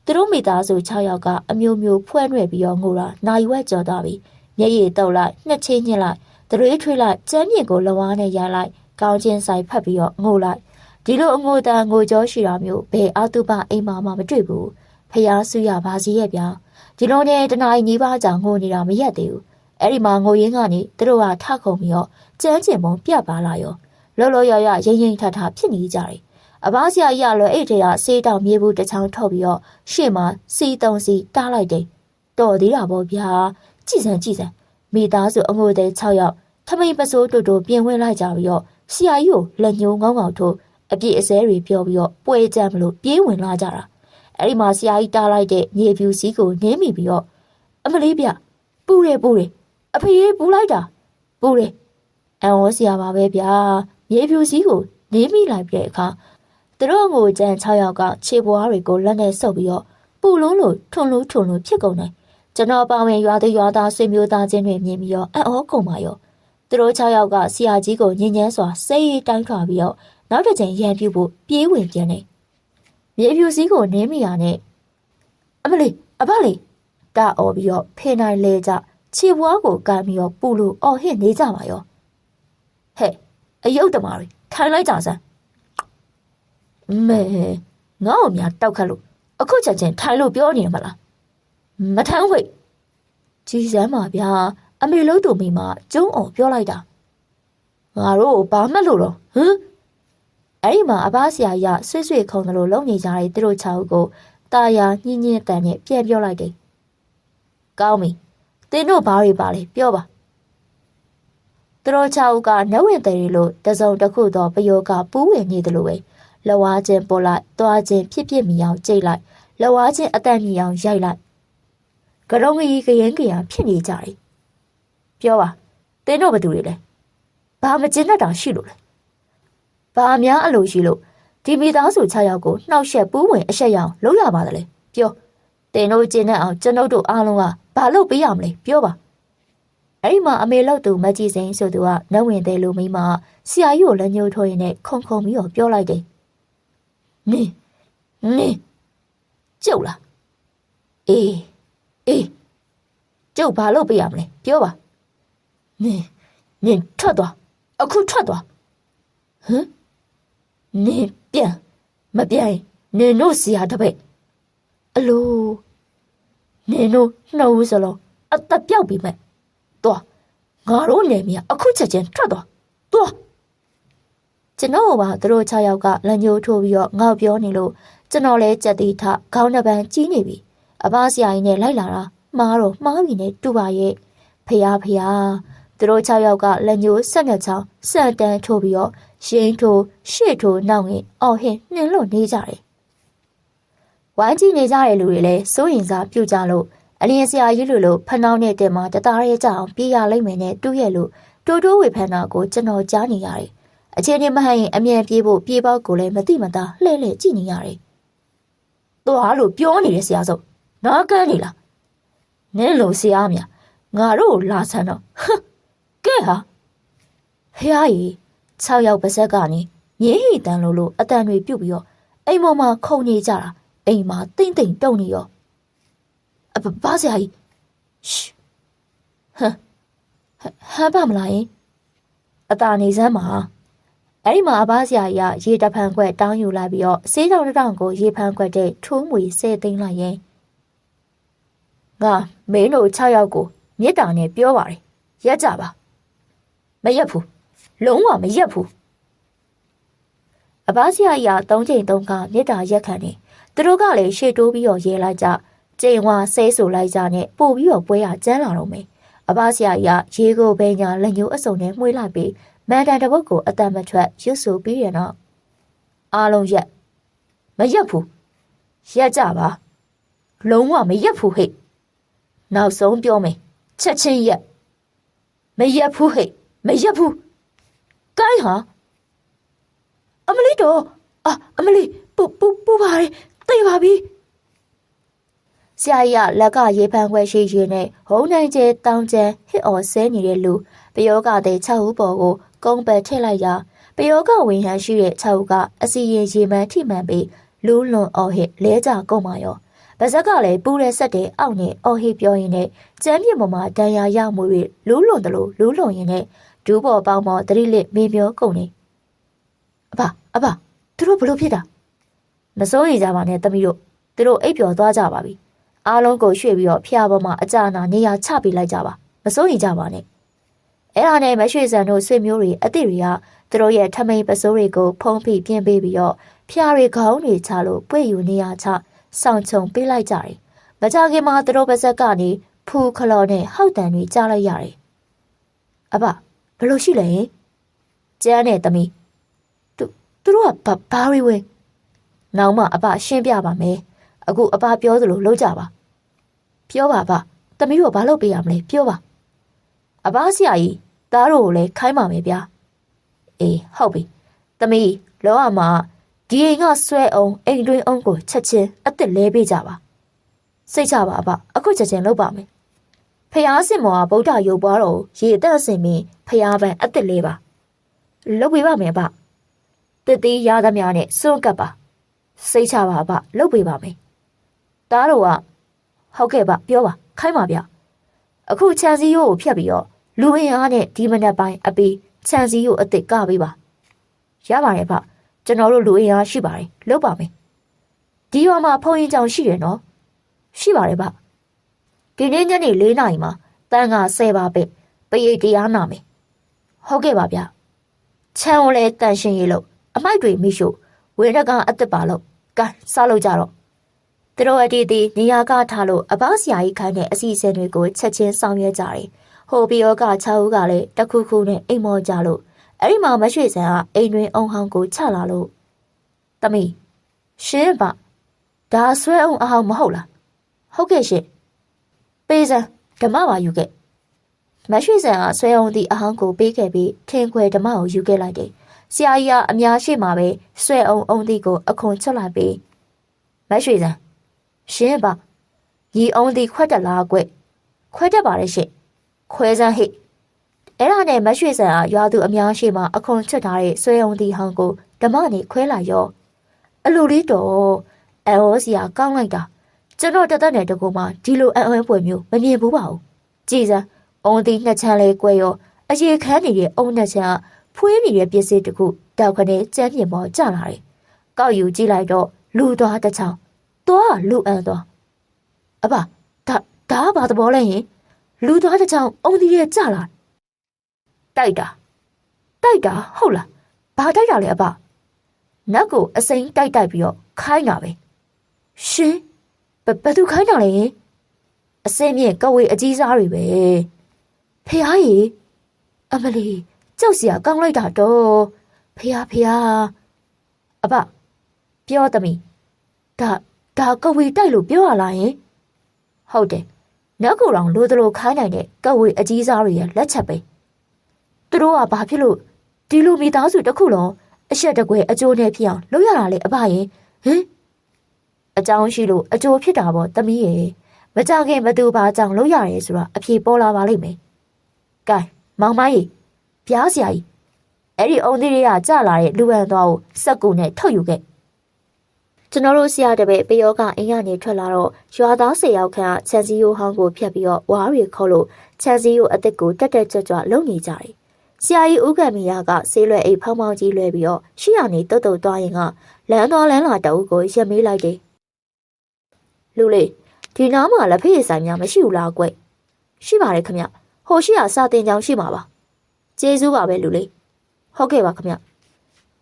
သူတို့မိသားစု6ယောက်ကအမျိုးမျိုးဖွဲ့နှဲ့ပြီးတော့ငိုတာနိုင်ဝက်ကြော်သွားပြီမျက်ရည်တုပ်လိုက်နှစ်ချင်းညစ်လိုက်တရွေးထွေးလိုက်ကျမ်းမြေကိုလက်ဝါးနဲ့ရိုက်လိုက်ကောင်းချင်းဆိုင်ဖက်ပြီးတော့ငိုလိုက်ဒီလိုအငိုတန်ငိုကြောရှိတာမျိုးဘယ်အတုပအိမ်မှာမှမတွေ့ဘူးဖျားဆူရပါစီရဲ့ဗျာဒီလိုနဲ့တနားညီးပါးကြောင့်ငိုနေတာမရက်သေးဘူးအဲ့ဒီမှာငိုရင်းကနေသူတို့ကထခုံပြီးတော့ကျန်းကျင်ပုံပြတ်ပါလာရောလောလောရရရိမ့်ထထဖြစ်နေကြတယ်အဘဆရာကြီးကလည်းအဲ့ထဲကဆေးတောင်မြေဘူးတစ်ချောင်းထုတ်ပြီးတော့ရှေ့မှာစီ3စီတားလိုက်တယ်တော်သေးတာပေါ့ဗျာကြည်စမ်းမိသားစုအငိုတဲ့6ယောက်ထမိန်ပစိုးတူတူပြင်ဝင်လိုက်ကြပြီးတော့ဆရာကြီးကိုလက်ညှိုးငေါငေါထိုးအပြည့်အစဲတွေပြောပြီးတော့ပွဲကြမ်းမလို့ပြေးဝင်လာကြတာအဲ့ဒီမှာဆရာကြီးတားလိုက်တဲ့မြေဖြူစည်းကိုနင်းမိပြီးတော့အမလေးဗျပူတယ်အဖေပူလိုက်တာပူတယ်အန်ဟောဆရာပါပဲဗျာမြေဖြူစည်းကိုနင်းမိလိုက်တဲ့အခါသူတို့ငိုကြမ်း6ယောက်ကခြေပွားတွေကိုလက်နဲ့ဆုပ်ပြီးတော့ပူလုံးလို့ထွန်လို့ဖြစ်ကုန်တယ်ကျွန်တော်ပါဝင်ရွာသားဆွေမျိုးသားချင်းတွေမြင်ပြီးတော့အံ့ဩကုန်ပါရောသူတို့6ယောက်ကဆရာကြီးကိုညဉ့်ညမ်းစွာစိတ်တိုင်းထွာပြီးတော့နောက်တစ်ချိန်ရန်ပြူဖို့ပြေးဝင်ပြန်တယ်မြေဖြူစည်းကိုနင်းမိရနဲ့အမလေးအဖလေးတအော်ပြီးတော့ဖေးနိုင်လဲကြခြေပွားကိုကန်ပြီးတော့ပူလို့အော်ဟစ်နေကြပါရောဟဲ့အယုတ်တမာတွေထိုင်လိုက်ကြစမ်းမဲငါ့ကိုများတောက်ခတ်လို့အခုချက်ချင်းထိုင်လို့ပြောနေရမလားမထမ်းဝိတ်ကြီးစမ်းပါဗျာအမေလို့တူမိမကျုံးအောင်ပြောလိုက်တာငါတို့ဘာမှလို့တော့ဟမ်အဲ့ဒီမှာအဘဆရာကြီးဆွေခုံတယ်လို့လုံနေကြတဲ့သူတို့6ဦးကိုတာယာညင်းတန်နဲ့ပြန်ပြောလိုက်တယ်ကောင်းပြီသင်တို့ဘာတွေပါလဲပြောပါသူတို့6ဦးကနှုတ်ဝင်တယ်လို့တစုံတစ်ခုတော့ပယောကပူးဝင်နေတယ်လို့ပဲလက်ဝါးချင်းပေါ်လိုက်သွားချင်းဖြစ်မိအောင်ကြိတ်လိုက်လက်ဝါးချင်းအတန်မြီအောင်ရိုက်လိုက်ကရုံးကြီးကရင်ဖြစ်နေကြတယ်ပြောပါသင်တို့ဘာတူတွေလဲဘာမကျင်တတ်တာရှိလို့လဲဘာများအလိုရှိလို့ဒီမိသားစု6ယောက်ကိုနှောက်ယှက်ပူးဝင်အရှက်ရအောင်လုပ်ရပါတယ်လေပြောသင်တို့ကျင်တတ်အောင်ကျွန်ုပ်တို့အားလုံးကဘာလုပ်ပေးရမလဲပြောပါ အဲ့ဒီမှာအမေလောက်သူမကြည့်စိန်ဆိုသူကနှုတ်ဝင်သေးလို့မိမဆရာကြီးကိုလက်ညှိုးထိုးရင်းနဲ့ခုံပြီးတော့ပြောလိုက်တယ်နင်းကျုပ်လားအေးကျုပ်ဘာလုပ်ပေးရမလဲပြောပါနင်းထွက်သွားအခုထွက်သွားဟမ်နင်းပြန်မပြန်နင်တို့ဆရာတပည့်အလိုနင်တို့နှုတ်စလုံးအသက်ပြောက်ပြီမဲ့သွားငါတို့နေမရအခုချက်ချင်းထွက်သွားကျွန်တော်ကသူတို့6ယောက်ကလက်ညှိုးထိုးပြီးတော့ငေါ့ပြောနေလို့ကျွန်တော်လဲကြက်တီထခေါင်းတစ်ပန်းကြီးနေပြီအဘဆရာကြီးနဲ့လိုက်လာတာမှားပြီနဲ့တူပါရဲ့ဖျားသူတို့6ယောက်ကလက်ညှိုးဆက်နှစ်ချောင်းစံတန်းထိုးပြီးတော့ရင်ထိုးရှေ့ထိုးနောက်ငင်အော်ဟင်းနှင်းလို့နေကြတယ်ဝိုင်းကြည့်နေကြတဲ့လူတွေလည်းစိုးရင်စားပြုတ်ကြလို့အလင်းဆရာကြီးလိုဖနှောင်းနဲ့တင်မှာတသားရဲကြအောင်ပြေးရလိမ့်မယ်နဲ့တူးရဲ့လို့တိုးဝေဖန်တာကိုကျွန်တော်ကြားနေရတယ်အချင်းချင်းမဟန်ရင်အမြန်ပြေးဖို့ပြေးပေါက်ကိုလည်းမသိမသာလှဲ့ကြည့်နေရတယ်သွားလို့ပြောနေတဲ့ဆရာစုံနားကန်းနေလားနင်းလို့ဆရာမြငါတို့လာဆန်းတော့ကဲဟာဖះကြီး6ယောက်ပါဇက်ကနေမြင်းဟီတန်လို့အတန်တွေပြုတ်ပြီးတော့အိမ်ပေါ်မှာခုန်နေကြတာအိမ်မှာတိမ့်တုံနေရောဘာဆရာကြီးဟမ်ပါမလားယင်အတာနေစမ်းမှာအဲ့ဒီမှာအဘဆရာကြီးကရေတဖန်ခွက်တောင်းယူလိုက်ပြီးတော့ဆေးကြောင်တောင်ကိုရေဖန်ခွက်တဲ့ထိုးမွေ10သိန်းလိုက်ရင်ငါမင်းတို့6ယောက်ကိုမြေတားနဲ့ပြောပါတယ်ရက်ကြပါမရက်ဘူးလုံးဝမရက်ဘူးအဘဆရာကြီးက3ချိန်3ခါမြေတားရက်ခံနေသူတို့ကလည်းရှေ့တိုးပြီးတော့ရဲလိုက်ကြကျိန်ဝါဆဲဆိုလိုက်ကြနဲ့ပို့ပြီးတော့ပွဲရကျန်းလာတော့မယ်အဘဆရာကြီးရေကိုဘဲညာလက်ညှိုးအစုံနဲ့မှွေးလိုက်ပြီးမန်တန်တပုတ်ကိုအတန်မထွက်ရွတ်ဆိုပြီးရတော့အားလုံးရက်မရက်ဘူးရက်ကြပါလုံးဝမရက်ဘူးဟဲ့နောက်ဆုံးပြောမယ်ချက်ချင်းရက်မရက်ဘူးဟဲ့မရက်ဘူးကိုင်းဟာအမလီတော့အမလီပူပါရဲ့သိပါပြီဆရာကြီးကလက်ကရေဖန်ခွဲရှိရင်းနဲ့ဟုံးနိုင်ကျဲတောင်းကျဲဟစ်အော်ဆဲနေတဲ့လူပယောဂတဲ့6ဦးပေါ်ကိုကုန်းပယ်ထည့်လိုက်ရာပယောဂဝင်ဟန်ရှိတဲ့6ဦးကအစီရင်ရေမှန်ထိမှန်ပြီးလူးလွန်အော်ဟစ်လဲကြကုန်ပါရောဗဇက်ကလည်းပူတဲ့ဆက်တဲ့အောက်နဲ့အော်ဟစ်ပြောရင်းနဲ့ကျမ်းမြေပေါ်မှာဒဏ်ရာရမှုတွေလူးလွန်တယ်လို့လူးလွန်ရင်းနဲ့ဒူးပေါ်ပေါင်းပေါ်တတိလစ်မေပြောကုန်နေအဘသူတို့ဘလို့ဖြစ်တာမစိုးရိမ်ကြပါနဲ့တမီးတို့သူတို့အိပ်ပျော်သွားကြပါပြီအားလုံးကိုရွှေ့ပြီးတော့ဖျားပေါ်မှာအကြနာနေရာချပေးလိုက်ကြပါမစိုးရိမ်ကြပါနဲ့အဲ့ဒါနဲ့မရွှေစံတို့ဆွေမျိုးတွေအစ်တွေကသူတို့ရဲ့ထမိန်ပစိုးတွေကိုဖုံးဖိပြင်းပေးပြီးတော့ဖျားတွေခေါင်းတွေချလို့ပွေယူနေရာချဆောင်ချုံပေးလိုက်ကြတယ်မကြခင်မှာသူတို့ပါဇက်ကနေဖူခလော်နဲ့ဟောက်တန်တွေကြားလိုက်ရတယ်အဘဘလို့ရှိလဲကျန်းနဲ့သမီးသူတို့ကဘာတွေဝဲနောက်မှအဘရှင်းပြပါမယ်အခုအဘပြောသလိုလုပ်ကြပါပြောပါဗျသမီးတို့ဘာလုပ်ပေးရမလဲပြောပါအဘဆရာကြီးသားတို့ကိုလည်းခိုင်းပါမယ်ဗျာအေးဟုတ်ပြီသမီးလောကမှာဒီအိမ်ကဆွဲအောင်အိမ်တွင်းအောင်ကိုချက်ချင်းအစ်စ်လဲပေးကြပါစိတ်ချပါဗျအခုချက်ချင်းလုပ်ပါမယ်ဖျားစင်မောကဗုဒ္ဓရုပ်ပွားတော်ရေအသက်စင်ပြီးဖျားပန်အစ်စ်လဲပါလုပ်ပေးပါမယ်ဗျတစ်သေးရသမျှနဲ့စွန့်ကပ်ပါစိတ်ချပါဗျလုပ်ပေးပါမယ်သားတို့ကဟုတ်ကဲ့ဗျပြောပါခိုင်းပါဗျအခုခြံစည်းရိုးကိုဖြတ်ပြီးတော့လူအင်အားနဲ့ဒီမနက်ပိုင်းအပီးခြံစည်းရိုးအစ်စ်ကပေးပါရပါတယ်ဗျကျွန်တော်တို့လူအင်အားရှိပါတယ်လုပ်ပါမယ်ဒီရွာမှာဖုံရင်ကြောင်ရှိတယ်နော်ရှိပါတယ်ဗျဒီနေ့ညနေ4 နာရီမှာတန်းက10ပါပဲပရိတ်တရားနာမယ်ဟုတ်ကဲ့ပါဗျခြံကိုလည်းတန်ရှင်းရေးလို့အမိုက်တွေမိရှုဝေရကအစ်စ်ပါလို့ကဲစားလို့ကြတော့သူတို့အတီးတီနေရာကထားလို့အဘဆရာကြီးခိုင်းတဲ့အစီအစဉ်တွေကိုချက်ချင်းဆောင်ရွက်ကြတယ်ဟိုဘီယောက6ဦးကလည်းတခုခုနဲ့အိမ်မောကြလို့အဲ့ဒီမှာမရွှေစံကအိမ်တွင်အုံဟောင်းကိုချလာလို့သမီးရှင်းပါဒါဆွဲအောင်အဟောင်းမဟုတ်လားဟုတ်ကဲ့ရှင်ပေးစံဓမ္မပါယူခဲ့မရွှေစံကဆွဲအောင်ဒီအဟောင်းကိုပေးခဲ့ပြီးထင်းခွဲဓမ္မကိုယူခဲ့လိုက်တယ်ဆရာကြီးကအများရှိမှပဲဆွဲအောင်ဒီကိုအခွန်ချွတ်လိုက်ပြီးမရွှေစံရှင်းပါရီအောင်ဒီခွက်တက်လားကွခွက်တက်ပါလေရှင် ခွဲစမ်းဟိအဲ့ဒါနဲ့မရွှေဆန်အားရွာသူအများရှိမှအခွန်ချက်ထားတဲ့ဆွေအောင်တီဟောင်းကိုဓမ္မနေခွဲလာရောအလိုလေးတော့အော်စီယာကောင်းလိုက်တာကျွန်တော်တသက်နဲ့တကူမှဒီလိုအံ့ဩပွေမျိုးမမြင်ဘူးပါဘူးကြည်စမ်းအုံတီနှစ်ချမ်းလေးကွဲရောအရေခမ်းနေတဲ့အုံနှစ်ချမ်းဖွေးနေတဲ့ပစ္စည်းတခုတောက်ခနဲ့ကျန်းပြင်ပေါ်ကျလာတယ်ကောက်ယူကြည့်လိုက်တော့လူသွားတစ်ချောင်းသွားလူအံသွားအဘဒါဘာသဘောလဲယင်လူသွားတစ်ချောင်းအုံတီရဲ့ကျလာတိုက်တာဟုတ်လားဘာတိုက်တာလဲအဘနတ်ကိုအစိမ်းတိုက်ပြီးတော့ခိုင်းတာပဲရှင်ဘသူခိုင်းတာလဲအစင်းမြင့်ကဝေအကြီးစားတွေပဲဖះကြီးအမလီကြောက်စရာကောင်းလိုက်တာတော့ဖះအဘပြောသမီးဒါကဝေတိုက်လို့ပြောရလားယင်ဟုတ်တယ်နတ်ကိုတောင်လိုသလိုခိုင်းနိုင်တဲ့ကဝေအကြီးစားတွေရဲ့လက်ချက်ပဲသူတို့ကဘာဖြစ်လို့ဒီလိုမိသားစုတစ်ခုလုံးအရှက်တကွဲအကျိုးနဲ့ဖြစ်အောင်လုပ်ရတာလေအဘရင်ဟင်အကြောင်းရှိလို့အကျိုးဖြစ်တာပေါ့သမီးရဲ့မကြခင်ဘသူဘာကြောင့်လုပ်ရတယ်ဆိုတာအဖြေပေါ်လာပါလိမ့်မယ်ကဲမောင်မကြီးပြားစရာကြီးအဲ့ဒီအုံသေးတွေကကြလာတဲ့လူဟန်သွားကိုစက်ကူနဲ့ထုတ်ယူခဲ့ကျွန်တော်တို့ဆရာတပည့်ပေယောကအင်းရနေထွက်လာတော့ရွာသား10ယောက်ခန့်ချန်စီယိုဟောင်းကိုဖျက်ပြီးတော့ဝါးရီခေါ်လို့ချန်စီယိုအစ်စ်ကိုတက်ကြွလုံနေကြတယ်ဆရာကြီးဦးကံမီယာကဆေးလွယ်အိတ်ဖောင်းဖောင်းကြီးလွဲပြီးတော့ရှိရနေတုတ်သွားရင်ကလမ်းသွားလမ်းလာတအုပ်ကိုရက်မေးလိုက်တယ်လူလေးဒီနားမှာလက်ဖက်ရည်ဆိုင်များမရှိဘူးလားကွရှိပါတယ်ခမဟိုရှိရစာတင်ကြောင်ရှိမှာပါကျေးဇူးပါပဲလူလေးဟုတ်ကဲ့ပါခမ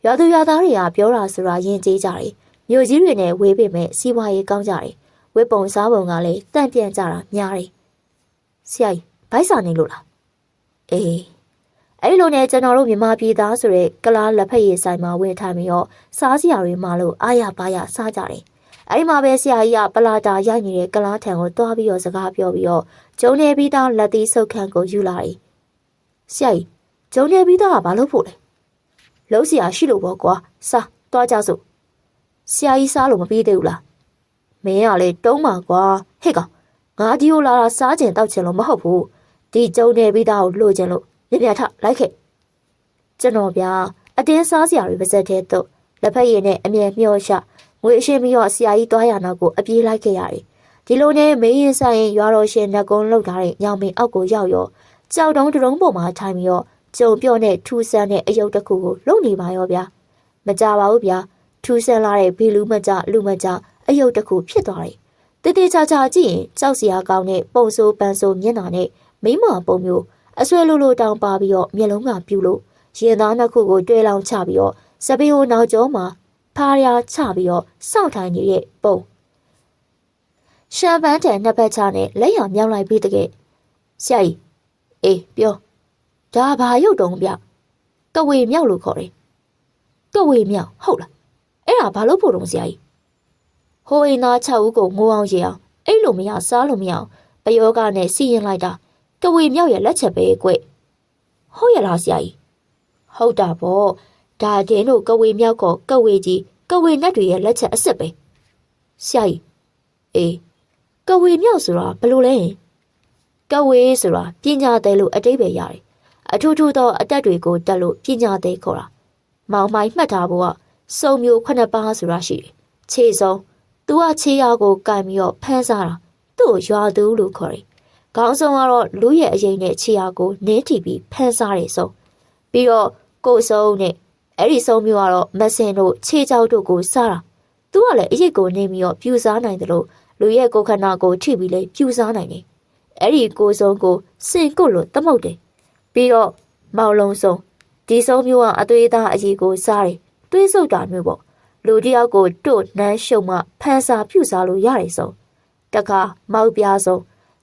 ရွာသူရွာသားတွေကပြောတာဆိုတာယဉ်ကျေးကြတယ်မြို့ကြီးတွေနဲ့ဝေးပေမဲ့စီးပွားရေးကောင်းကြတယ်ဝက်ပုံစားပုံကလည်းတန့်ပြန့်ကြတာများတယ်ဆရာကြီးဘိုက်စာနေလို့လားအေးအဲ့လိုနဲ့ကျွန်တော်တို့မြန်မာပြည်သားဆိုတဲ့ကလားလက်ဖက်ရည်ဆိုင်မှာဝင်ထိုင်ပြီးတော့စားစရာတွေမှလို့အားရပါရစားကြတယ်အဲ့ဒီမှာပဲဆရာကြီးကပလာတာရိုက်နေတဲ့ကလားထံကိုတွားပြီးတော့စကားပြောပြီးတော့ကျုံနေပြီးသားလက်သီးဆုပ်ခန့်ကိုယူလာတယ်ဆရာကြီးကျုံနေပြီးသားကဘာလို့ဖို့လဲလုံးစရာရှိလို့ပေါ့ကွာစားတွားကြစို့ဆရာကြီးစားလို့မပြီးသေးဘူးလားမင်းကလေတုံးပါကွာဟဲ့ကောင်ငါဒီကိုလာတာစားကျင်တောက်ချင်လို့မဟုတ်ဘူးဒီကျုံနေပြီးသားကိုလိုချင်လို့မြထလိုက်ခဲ့ကျွန်တော်ဗျာအတင်းစားစရာတွေပါစက်တဲ့တော့လက်ဖက်ရည်နဲ့အမြဲမျောရှာငွေအရှင်းပြီးတော့ဆရာကြီးတွားရနောက်ကိုအပြေးလိုက်ခဲ့ရတယ်ဒီလိုနဲ့မင်းရင်ဆိုင်ရွာတော်ရှင်နှက်ကုန်းလောက်ထားတဲ့ညောင်ပင်အောက်ကိုရောက်ရောကြောက်တုံးတုံးပေါ်မှာထိုင်ပြီးတော့ကြုံပြော့နဲ့ထူဆန်းတဲ့အယုတ်တစ်ခုကိုလုံနေပါရောဗျာမကြပါဘူးဗျာထူဆန်းလာတဲ့ဘီလူမကြလူမကြအယုတ်တစ်ခုဖြစ်သွားတယ်တေးချာချာကြည့်ရင်ကြောက်စရာကောင်းတဲ့ပုံစိုးပန်းစိုးမျက်နှာနဲ့မိမပုံမျိုးအဆွဲလိုတောင်ပါပြီးတော့မျက်လုံးကပြူလို့ရင်သားနှစ်ခုကိုတွဲလောင်းချပြီးတော့စပီကိုနောက်ကျောမှာဖားရချပြီးတော့စောင့်ထိုင်နေတဲ့ပုံရှမ်းပန်းတန်နှစ်ဖက်ချနဲ့လက်ရမြောက်လိုက်ပြီးတကယ်ဆရာကြီးအေးပြောဒါဘာရုပ်တုံးဗျကဝေမြောက်လို့ခေါ်တယ်ကဝေမြောက်ဟုတ်လားအဲ့ဒါဘာလို့ဖို့တုံးဆရာကြီးဟိုအိမ်သား6ဦးကိုငိုအောင်ရေအောင်အဲ့လိုမရစားလို့မရအောင်ပယောဂနဲ့စီရင်လိုက်တာကဝေမြောက်ရဲ့လက်ချက်ပဲကွဟုတ်ရလားဆရာကြီးဟုတ်တာပေါ့ဒါတင်းတို့ကဝေမြောက်ကဝေကြီးကဝေနတ်တွေရဲ့လက်ချက်အစ်စ်ပဲဆရာကြီးအေးကဝေမြောက်ဆိုတာဘယ်လိုလဲကဝေဆိုတာပညာသည်လို့အတိတ်ပဲရတယ်အထူးထူးသောအတက်တွေကိုတက်လို့ပညာသည်ခေါ်တာမောင်မိုင်းမှတ်ထားဖို့ကစုံမျိုး9ပါးဆိုတာရှိတယ်ခြေစုံသူကခြေရကိုကန်ပြီးတော့ဖမ်းစားတာသူ့ကိုရွာသူလို့ခေါ်တယ်ခေါင်းဆောင်ကတော့လူရဲ့အရင်နဲ့ခြေရာကိုနင်းထိပြီးဖမ်းစားတယ်ဆုံးပြီးတော့ကိုယ်ဆုံးနဲ့အဲ့ဒီဆုံးမျိုးကတော့မဆင်တို့ခြေကြောက်တို့ကိုစားတာသူကလည်းအရိတ်ကိုနေပြီးတော့ပြူစားနိုင်တယ်လို့လူရဲ့ကိုယ်ခန္ဓာကိုထိပြီးလေပြူစားနိုင်တယ်အဲ့ဒီကိုယ်ဆုံးကိုစင်ကုတ်လို့တမုတ်တယ်ပြီးတော့မောင်လုံးဆုံးဒီဆုံးမျိုးကအသွေးသားအရေးကိုစားတယ်တွေးစုပ်တာမျိုးပေါ့လူတယောက်ကိုတို့နန်းရှုံမှဖန်စာပြူစားလို့ရတယ်ဆုံးတခါမောက်ပြားဆုံး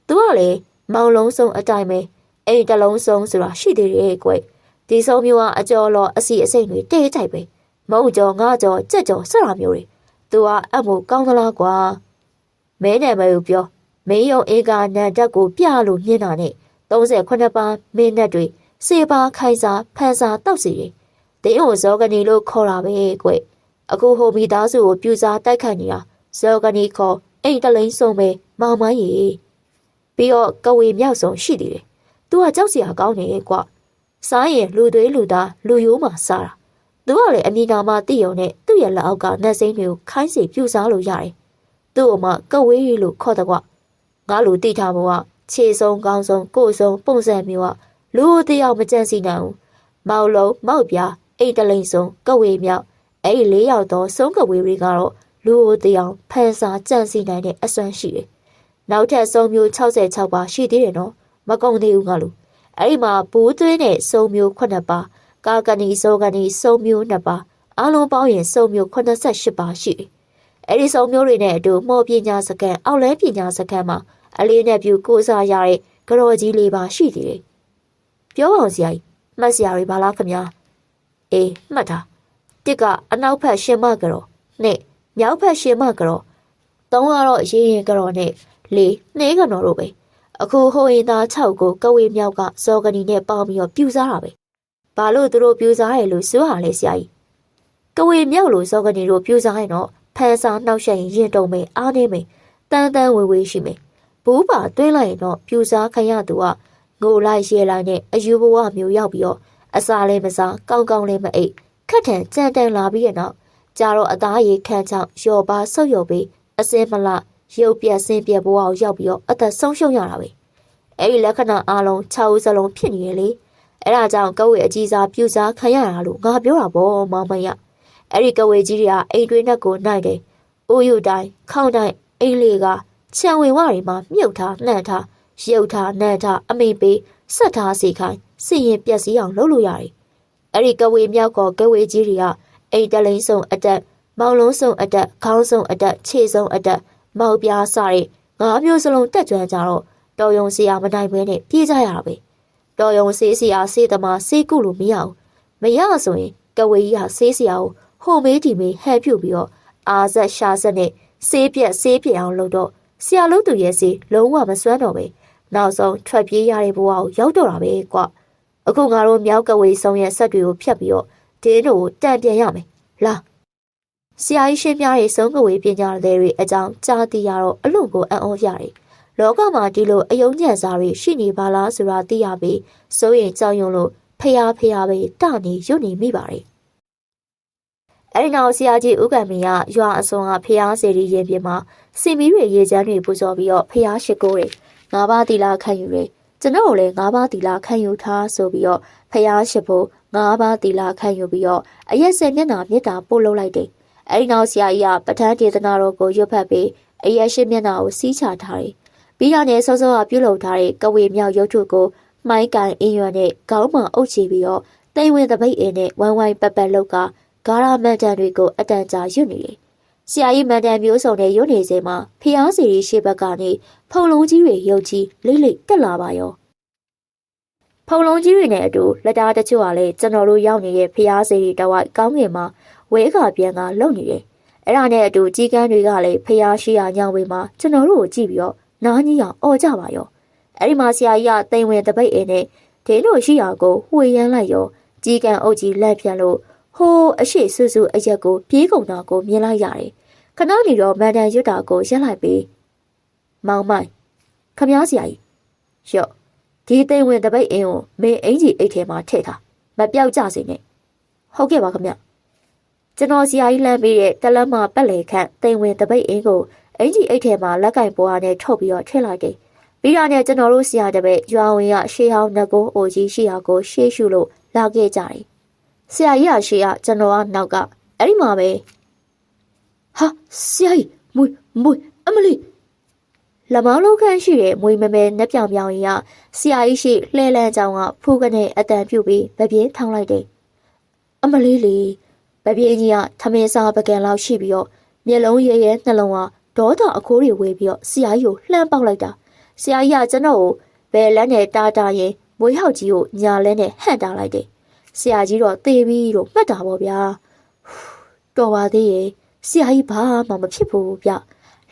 သူကလေမောင်လုံးဆုံးအတိုင်းပဲအိမ်တလုံးဆုံးဆိုတာရှိသေးတယ်ကွဒီဆုံးမျိုးကအကျော်လောအစီအစိမ့်တွေတေးတိုက်ပဲမုံကြော်ငါကြော်ကြက်ကြော်စတာမျိုးတွေသူကအမို့ကောင်းသလားကွာမဲနယ်မဲကိုပြောမင်းယုံဧကနန်တက်ကိုပြလို့မြင်တာနဲ့38ပါးမင်းနဲ့တွေစေပါခိုင်စာဖန်စာတောက်စီတွေတင်းကိုဇောကနီလို့ခေါ်တာပဲကွအခုဟိုမီသားစုကိုပြူစားတိုက်ခတ်နေတာဇောကနီခေါ်အိမ်တလိန်ဆုံးပဲမောင်မန်းရီပြီးတော့ကဝေမြောက်ဆုံးရှိသေးတယ် သူကကြောက်စရာကောင်းနေကွာစားရင်လူသွေးလူသားလူယိုးမှစားတာသူကလည်းအမြင်နာမှသိရုံနဲ့သူ့ရဲ့လက်အောက်ကနတ်စိမ်းတွေကိုခိုင်းစီပြူစားလို့ရတယ်သူ့အမကဝေးလို့ခေါ်တော့ကွာငါလူတိထားမို့ကခြေဆုံးကောင်းဆုံးကိုယ်ဆုံးပုံစံမျိုးကလူတယောက်မကြံစီနိုင်ဘူးမောက်လုံးမောက်ပြားအိတ်တလိန်ဆုံးကဝေးမြောက်အဲ့ဒီ၄ယောက်တော့ဆုံးကဝေးတွေကတော့လူတယောက်ဖန်စာကြံစီနိုင်တဲ့အစွမ်းရှိတယ်နောက်ထပ်စုံမျိုး66ပါရှိသေးတယ်နော်မကုန်သေးဘူးငါလူအဲ့ဒီမှာဘူးသွင်းတဲ့စုံမျိုး9ပါကာကနီစောကနီစုံမျိုး2ပါအလုံးပေါင်းရင်စုံမျိုး88ပါရှိတယ်အဲ့ဒီစုံမျိုးတွေနဲ့အတူမော်ပညာစကန်အောက်လဲပညာစကန်မှာအလေးနဲ့ပြူကိုစားရတဲ့ကြော်ကြီးလေးပါရှိသေးတယ်ပြောပါဦးဆရာကြီးမှတ်ဆရာတွေဘာလားခင်ဗျာအေးမှတ်တာတစ်ကအနောက်ဘက်ရှင်မကြော်နှစ်မြောက်ဘက်ရှင်မကြော်သုံးကတော့ရေရင်ကြော်နဲ့လေးနှင်းကနော်တို့ပဲအခုဟိုရင်သား6ကိုကဝေမြောက်ကစောကနီနဲ့ပေါင်းပြီးတော့ပြူစားတာပဲဘာလို့သူတို့ပြူစားရလို့ဆိုရလဲဆရာကြီးကဝေမြောက်လို့စောကနီတို့ပြူစားရင်တော့ဖန်စာနှောက်ယှက်ရင်တုံမယ်အားနေမယ်တန်းတန်းဝေဝေးရှိမယ်ဘူးပါတွင်းလိုက်ရင်တော့ပြူစားခရသူကငိုလိုက်ရဲလိုက်နဲ့အယူဘဝမျိုးရောက်ပြီးတော့အစာလည်းမစားကောင်းကောင်းလည်းမအိပ်ခက်ထန်ကြမ်းတမ်းလာပြီးတဲ့နောက်ကြာတော့အသားရည်ခန့်ချောင်းရော်ပါဆုပ်ရော်ပြီးအစင်းမလားရုပ်ပြက်ဆင်းပြက်ဘဝကိုရောက်ပြီးတော့အသက်ဆုံးရှုံးရတာပဲအဲ့ဒီလက္ခဏာအလုံး6ဦးစလုံးဖြစ်နေရလေအဲ့ဒါကြောင့်ကဝေအကြီးစားပြူစားခံရတာလို့ငါပြောတာပေါ့မောင်မရအဲ့ဒီကဝေကြီးတွေကအိမ်တွင်းနဲ့ကိုနိုင်တယ်အိုးယူတိုင်းခေါင်းတိုင်းအိမ်လေးကခြံဝင်ဝတွေမှာမြုပ်ထားနှံ့ထားရုပ်ထားနံ့ထားအမိန်ပေးဆက်ထားစီခိုင်းစီရင်ပျက်စီးအောင်လုပ်လို့ရတယ်အဲ့ဒီကဝေမြောက်ကကဝေကြီးတွေကအိမ်တလိန်ဆုံးအတက်မောင်လုံးဆုံးအတက်ခေါင်းဆုံးအတက်ခြေဆုံးအတက်မောက်ပြားစတဲ့5မျိုးစလုံးတက်ကြွကြတော့တော်ယုံစီယာမနိုင်ဘဲနဲ့ပြေးကြရတာပဲတော်ယုံစေးစီယာစေးသမားစေးကုလို့မရဘူးမရဆိုရင်ကဝေကြီးဟာစေးစီယာကိုဟိုမေးဒီမေးဟဲ့ပြုတ်ပြီးတော့အာဇက်ရှာဇက်နဲ့စေးပြက်အောင်လုပ်တော့ဆရာလုံးသူရဲ့စေးလုံးဝမစွမ်းတော့ပဲနောက်ဆုံးထွက်ပြေးရတဲ့ဘဝကိုရောက်တော့တာပဲကွာအခုငါတို့မြောက်ကဝေဆောင်ရဲ့ဆက်တွေကိုဖျက်ပြီးတော့ဒင်းတို့တန်ပြန်ရမယ်လာဆရာကြီးရှင်းပြတဲ့ဆုံးကဝေပညာတွေအကြောင်းကြားသိရတော့အလွန်ကိုအံ့ဩရတယ်လောကမှာဒီလိုအယုံညံ့စားတွေရှိနေပါလားဆိုတာသိရပြီးစိုးရင်ကြောက်ရွံ့လို့ဖျားပဲတနေရွတ်နေမိပါတယ်အဲဒီနောက်ဆရာကြီးဦးကံမင်းကရွာအစုံကဖျားစေရီရင်ပြင်မှာစီမီတွေရေချမ်းတွေပူဇော်ပြီးတော့ဖျားရှိခိုးတယ်၅ပါးသီလခံယူတယ်ကျွန်တော်လည်း၅ပါးသီလခံယူထားဆိုပြီးတော့ဖျားရှိဖို့၅ပါးသီလခံယူပြီးတော့အရက်စင်မျက်နှာမေတ္တာပို့လုပ်လိုက်တယ်အဲဒီနောက်ဆရာကြီးကပဋ္ဌာန်းဒေသနာတော်ကိုရွတ်ဖတ်ပြီးအရက်ရှိမျက်နှာကိုစီးချထားတယ်ပြီးရတဲ့စောစောကပြုလုပ်ထားတဲ့ကဝေမြောက်ရုပ်ထုကိုမိုင်းကန်အင်းရွက်နဲ့ခေါင်းမှအုပ်ချပြီးတော့တိမ်ဝင်တပိတ်အင်းနဲ့ဝိုင်းဝိုင်းပက်လောက်ကဂါရမန်တန်တွေကိုအတန်ကြာရွတ်နေတယ်ဆရာကြီးမန်တန်မျိုးစုံနဲ့ရွတ်နေချိန်မှာဖျားစီရီရှေ့ဘက်ကနေဖုံလုံးကြီးတွေရုပ်ကြီးလိမ့်တက်လာပါရောဖုံလုံးကြီးတွေနဲ့အတူလက်သားတချို့ကလည်းကျွန်တော်တို့ရောက်နေတဲ့ဖျားစီရီတဝိုက်ကောင်းငင်မှာဝဲကပြန်ကလုံနေတယ်အဲ့ဒါနဲ့အတူကြီးကန်းတွေကလည်းဖျားရှိရာညောင်ဝေးမှာကျွန်တော်တို့ကိုကြည့်ပြီးတော့နားကြီးအောင်អော်ကြပါရောအဲ့ဒီမှာဆရာကြီးကတိမ်ဝင်တပိတ်အင်းနဲ့ဒင်းတို့ရှိရာကိုဝှေ့ရမ်းလိုက်ရောကြီးကန်းအုပ်ကြီးလက်ဖြန့်လို့ဟိုးအရှိဆူအရက်ကိုပြေးကုန်တာကိုမြင်လိုက်ရတယ်ခဏနေတော့မန်တန်ရွတ်တာကိုရက်လိုက်ပြီးမောင်မိုင်ခမားဆရာကြီးရော့ဒီတိမ်ဝင်တပိတ်အင်းကိုမင်းအင်ကြီးအိတ်ထဲမှာထည့်ထားမပြောက်ကြစေနဲ့ဟုတ်ကဲ့ပါခမကျွန်တော်ဆရာကြီးလမ်းပေးတဲ့တလက်မပက်လေခန့်တိမ်ဝင်တပိတ်အင်းကိုအင်ကြီးအိတ်ထဲမှာလက်ကင်ပွားနဲ့ထုတ်ပြီးတော့ထည့်လိုက်တယ်ပြီးတော့เนี่ยကျွန်တော်တို့ဆရာတပည့်ရွာဝင်ရရှေးဟောင်းငကိုးအိုကြီးရှိရာကိုရှေးရှုလို့လာခဲ့ကြတယ်ဆရာကြီးကရှေးကကျွန်တော်ကနောက်ကအဲ့ဒီမှာပဲဟာဆရာကြီးမွေအမလီလမောင်းလုံးခန့်ရှိတဲ့မွေမဲမဲနှက်ပြောင်ပြောင်ကြီးကဆရာကြီးရှိလှဲလန်းကြောင်ကဖူးကနေအတန်ပြုတ်ပြီးဗပြင်းထောင်းလိုက်တယ်အမလီလေဗပြင်းကြီးကထမင်းစားပကံလောက်ရှိပြီးတော့မျက်လုံးရဲရဲနှလုံးကဒေါသအခိုးတွေဝေးပြီးတော့ဆရာကြီးကိုလှမ်းပေါက်လိုက်တာဆရာကြီးကကျွန်တော်ကိုဘယ်လက်နဲ့တားရင်မွေးဟောက်ကြီးကိုညာလဲနဲ့ဟန့်တားလိုက်တယ်ဆရာကြီးတော့သေပြီးတော့မှတ်တာပေါ့ဗျာတော်ပါသေးရဲ့ဆရာကြီးဘာမှမဖြစ်ဘူးဗျ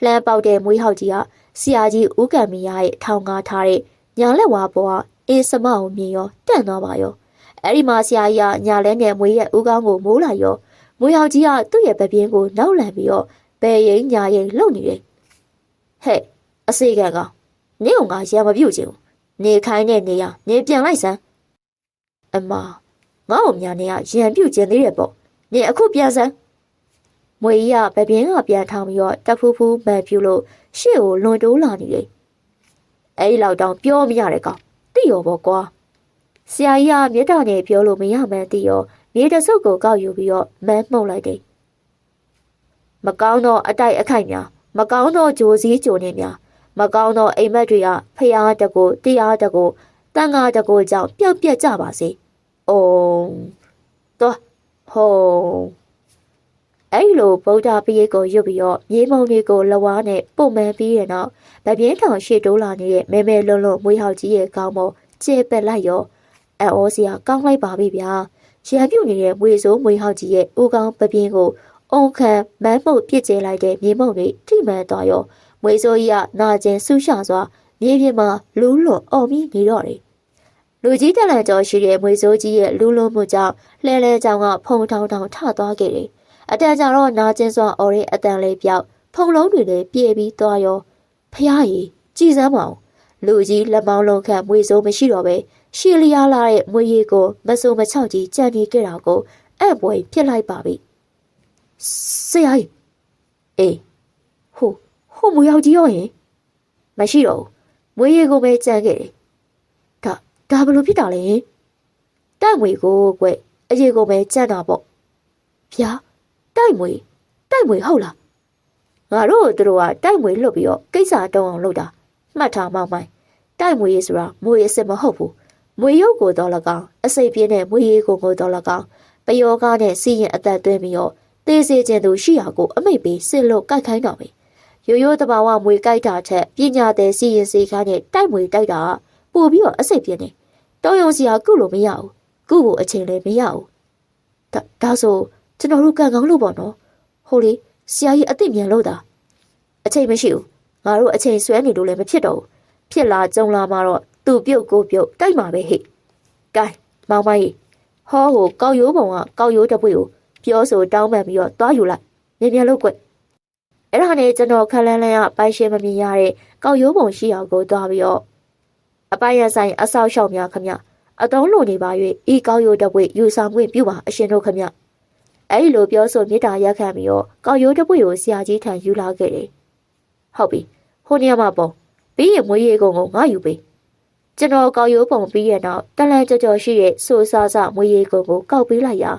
လှမ်းပေါက်တဲ့မွေးဟောက်ကြီးကဆရာကြီးဦးကံမီရဲ့ထောင်ကားထားတဲ့ညာလက်ဝါပေါ်ကအင်းစမအောင်မြင်ရောတန့်သွားပါရောအဲ့ဒီမှာဆရာကြီးကညာလဲနဲ့မွေးရဲ့ဦးကောင်းကိုမိုးလိုက်ရောမွေးဟောက်ကြီးကသူ့ရဲ့ပပြင်းကိုနောက်လန်ပြီးတော့ဘယ်ရင်ညာရင်လှုပ်နေတယ်ဟဲ့အစေခံကနင့်ကငါရံမပြုတ်ချင်ဘူး နေခိုင်းတဲ့နေရနေပြန်လိုက်စမ်းအမငါ့ကိုများနေရရံပြုတ်ကျင်သေးတယ်ပေါ့နေအခုပြန်စမ်းမွေကြီးကဗပြင်းကပြန်ထောင်ပြီးတော့တဖူးဖူးမှန်ပြူလို့ရှေ့ကိုလွန်တိုးလာနေတယ်အဲ့လောက်တောင်ပြောမရတဲ့ကောင်သိရောပေါ့ကွာဆရာကြီးကမြေတားနဲ့ပြောလို့မရမှန်းသိရောမြေတဆုပ်ကိုကောက်ယူပြီးတော့မန်းမှုတ်လိုက်တယ်မကောင်းတော့အတိုက်အခိုက်များမကောင်းတော့ဂျိုစည်းဂျိုနေများမကောင်းတော့အိမ်မက်တွေကဖျားတကူတရားတကူတန်ငါတကူကြောင့်ပျောက်ပြက်ကြပါစေ။အိုးတော့ဟိုးအဲ့လိုဗုဒ္ဓပိယကိုရွတ်ပြီးတော့မြေမုံတွေကိုလဝါးနဲ့ပုံမှန်ပြီးတဲ့နောက်ဗပြင်းထောင်ရှေ့တိုးလာနေတဲ့မဲမဲလုံးလုံးမွေးဟောက်ကြီးရဲ့ကောင်းပေါ်ကျေပက်လိုက်ရောအော်စရာကောင်းလိုက်ပါပြီဗျာ။ရံပြုတ်နေတဲ့မွေစိုးမွေးဟောက်ကြီးရဲ့ဦးကောင်းပပြင်းကိုအုံခံမန်းမှုတ်ပြစ်ကျဲလိုက်တဲ့မြေမုံတွေထိမှန်သွားရောမွေစိုးကြီးကနာကျင်ဆူရှစွာမြေပြင်မှာလူးလွန်အော်ပြီးနေတော့တယ်လူကြီးတလန်ကျော်ရှိတဲ့မွေစိုးကြီးရဲ့လူးလွန်မှုကြောင့်လှဲလဲကြောင်ကဖုံထောင်ထောင်ထသွားခဲ့တယ်အတန်ကြာတော့နာကျင်စွာအော်ရဲအတန်လေးပြောက်ဖုံလုံးတွေလည်းပြေပြီးသွားရောဖျားရီကြည်စမ်းမအောင်လူကြီးလက်မောင်းလုံးခန့်မွေစိုးမရှိတော့ပဲရှီလျားလာတဲ့မွေရီကိုမဆိုးမချောက်ကြီးကြံနေခဲ့တာကိုအံ့ပွဲဖြစ်လိုက်ပါပြီဆရာကြီးအေးဟိုမွေယောက်ကြီးရောရင်မရှိတော့ဘူးမွေရီကိုပဲကြံခဲ့တယ်ဒါဘလို့ဖြစ်တာလဲတိုက်မွေကိုကွအရေကိုပဲကြံတာပေါ့ဗျာတိုက်မွေဟုတ်လားငါတို့တို့ကတိုက်မွေလွတ်ပြီးတော့ကိစ္စတုံးအောင်လုပ်တာမှတ်ထားမောင်းမိုင်းတိုက်မွေဆိုတာမွေအစ်စ်မဟုတ်ဘူးမွေရုပ်ကိုတော့လကောင်အစိပ်ပြင်းတဲ့မွေရီကိုတော့လကောင်ပယောကားနဲ့စီရင်အသက်သွင်းပြီးတော့သေစေခြင်းသူရှိရာကိုအမိတ်ပေးစစ်လို့ကြိုက်ခိုင်းတော့မယ်ရိုးရိုးတဘာဝမွေကြိုက်တာထက်ပညာသည်စီရင်စေခိုင်းတဲ့တိုက်မွေတိုက်တာပို့ပြီးတော့အစိပ်ပြင်းတယ်တောင်းရုံစီဟာကုလို့မရဘူးကုဖို့အချိန်လည်းမရဘူးဒါဆိုကျွန်တော်တို့ကံကောင်းလို့ပေါ့နော်ဟိုလေဆရာကြီးအသိဉာဏ်လို့တာအချိန်မရှိဘူးငါတို့အချိန်ဆွဲနေလို့လည်းမဖြစ်တော့ဘူးဖြစ်လာကြုံလာမှတော့သူ့ပြုတ်ကိုပြုတ်တိုက်မှာပဲဟဲ့ကဲမောင်မကြီးဟောကိုကောက်ရိုးပုံကကောက်ရိုးတပွေကိုပြောဆိုတောင်းပန်ပြီးတော့သွားယူလိုက်မြန်လို့ကွအဲ့ဒါနဲ့ကျွန်တော်ခက်လန်းလန်းကပိုင်ရှင်မမြင်ရတဲ့ကောက်ရိုးပုံရှိအောင်ကိုသွားပြီးတော့အပိုင်ရဆိုင်အဆောက်ရှောက်များခမအတုံးလိုနေပါ၍ဤကောက်ရိုးတပွေယူဆောင်ခွင့်ပြုပါအရှင်တို့ခမအဲ့ဒီလိုပြောဆိုမေတ္တာရက်ခံပြီးတော့ကောက်ရိုးတပွေကိုဆရာကြီးထံယူလာခဲ့တယ်ဟုတ်ပြီဟိုနေရာမှာပေါ့ပြီးရင်မွေးရေကုန်ကိုငါယူပေးကျွန်တော်ကောက်ရိုးပုံပြီးရတော့တလန်ကြော်ရှိတဲ့ဆိုဆာဆမွေးရေကုန်ကိုကောက်ပေးလိုက်ရာ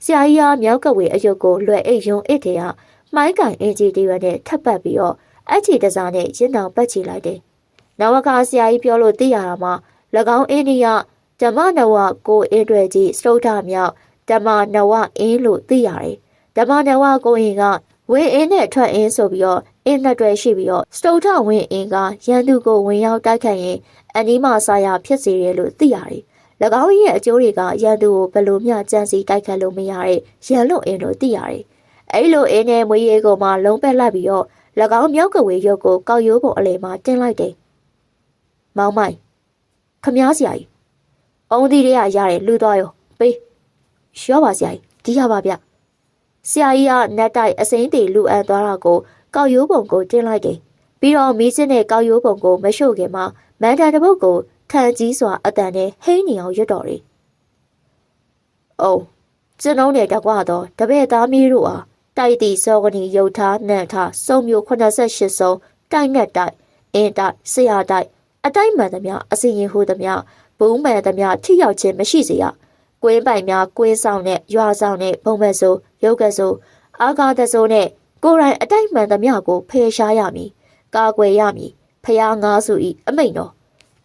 ဆရာကြီးကမြောက်ကဝေအယုတ်ကိုလွယ်အိတ်ယုံအစ်တေကမိုင်းကန်အင်ဂျီတီရွက်နဲ့ထပ်ပတ်ပြီးတော့အချီတစားနဲ့ရင်းတောင်ပတ်ချီလိုက်တယ်။နဝကဆရာကြီးပြောလို့သိရတာမှာ၎င်းအင်းဒီကဓမ္မနဝကိုအင်းတွေကြီးစတုထမြောက်ဓမ္မနဝအင်းလို့သိရတယ်။ဓမ္မနဝကိုအင်းကဝင်းအင်းနဲ့ထွက်အင်းဆိုပြီးတော့အင်းနှစ်တွဲရှိပြီးတော့စတုထဝင်းအင်းကရန်သူကိုဝင်ရောက်တိုက်ခတ်ရင်အနီးမှာဆာယာဖြစ်စေတယ်လို့သိရတယ်။၎င်းရဲ့အကျိုးတွေကရန်သူကိုဘယ်လိုမျှကြံစီတိုက်ခတ်လို့မရတဲ့ရန်လွတ်အင်းလို့သိရတယ်။အဲ့လိုအင်းနဲ့မွေးရေကိုမှလုံးပက်လိုက်ပြီးတော့၎င်းမြောက်ကဝေရုပ်ကိုကောက်ရိုးပုံအလဲမှာတင်လိုက်တယ်။မောင်မိုင်ခမားဆရာကြီးအုံးသီးတွေကရတယ်လူသွားရောပေးရောပါဆရာကြီးဒီရပါဗျ။ဆရာကြီးကနက်တိုက်အစိမ့်တီလူအပ်သွားတာကိုကောက်ရိုးပုံကိုတင်လိုက်တယ်။ပြီးတော့မီးစင်းနဲ့ကောက်ရိုးပုံကိုမရှို့ခင်မှာမန်တန်တပုတ်ကိုထန်ကြီးစွာအတန်နဲ့ဟိန်းနေအောင်ရွတ်တော်တယ်။အိုးကျွန်ုံးနဲ့တကွာတော့တပည့်သားမီးတို့အားတိုက်တီစောကနီရုပ်ထားနန့်ထားစုံမျိုး88စုံတိုက်ငတ်တိုက်အင်းတိုက်ဆရာတိုက်အတိုက်မှန်သမျှအစင်ရင်ဟိုသမျှဘုံမှန်သမျှထိရောက်ခြင်းမရှိစေရကွင်းပိုင်များကွင်းဆောင်နဲ့ရွာဆောင်နဲ့ဘုံဘက်ဆိုရုပ်ကဆိုအာဃာတဆိုနဲ့ကိုယ်တိုင်အတိုက်မှန်သမျှကိုဖယ်ရှားရမည်ကာကွယ်ရမည်ဖျားငါးစု၏အမိန့်တော်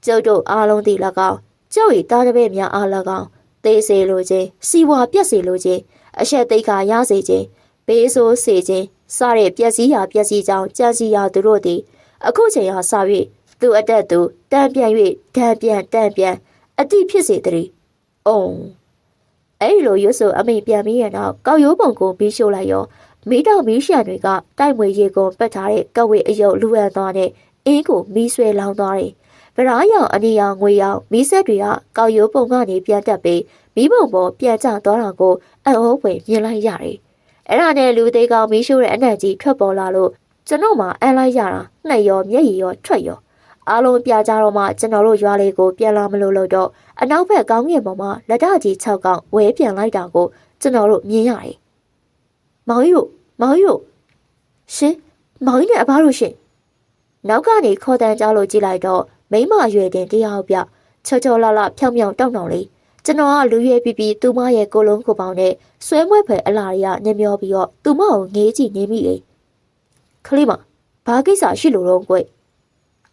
ကျုပ်တို့အားလုံးသည်၎င်းကျုပ်၏တားတပည့်များအား၎င်းသေစေလိုခြင်းစီဝါပြက်စေလိုခြင်းအရှက်သိက္ခာရစေခြင်းဘေးဆိုးစေခြင်းစတဲ့ပျက်စီးရာပျက်စီးကြောင်းကြံစီရာသူတို့သည်အခုချိန်ဟာစ၍သူအတက်သူတန်ပြန်၍တန်ပြန်အတိဖြစ်စေတည်း။အုံအဲ့လိုရွဆိုအမိန်ပြန်ပြီးရတော့ကောက်ရိုးပုံကိုပြီးရှို့လိုက်ရောမိတောင်မီးရှံတွေကတိုက်မွေရေကိုပတ်ထားတဲ့ကဝေအယုတ်လူအပ်သွားတဲ့အင်းကိုမီးဆွဲလောင်းသွားတယ်။ဗရာရောင်အနေရောင်ငွေရောင်မီးဆက်တွေကကောက်ရိုးပုံကနေပြန်တက်ပြီးမီးပုံပေါ်ပြန်ကျသွားတာကိုအံ့ဩဖွယ်မြင်လိုက်ရတယ်။အဲ့ဒါနဲ့လူသေးကောင်မီးရှို့တဲ့အနံ့ကြီးထွက်ပေါ်လာလို့ကျွန်တော်မှအန်လိုက်ရတာနှက်ရောမျက်ရည်ရောထွက်ရော အားလုံးပြကြတော့မှကျွန်တော်တို့ရွာလေးကိုပြန်လာမလို့တော့အနောက်ဘက်ကောင်းကင်ပေါ်မှာလက်တကြီး6កောင်ဝဲပြန်လိုက်တာကိုကျွန်တော်တို့မြင်ရတယ်။မောင်ကြီးတို့ရှင်မောင်ကြီးနဲ့အဘတို့ရှင်နောက်ကနေခေါ်တန်းကြားလို့ကြည့်လိုက်တော့မိမရွယ်တင်တရားပြချောချောလာလာဖြောင်းဖြောင်းတောင်းတောင်းလေးကျွန်တော်ကလူရွယ်ပြီးပြီးသူမရဲ့ကိုလုံးကိုပေါင်းနဲ့ဆွဲမွဲဖယ်အလားရညမျောပြီးတော့သူမကိုငေးကြည့်နေမိလေခလေးမဘာကိစ္စရှိလို့တော့ကွ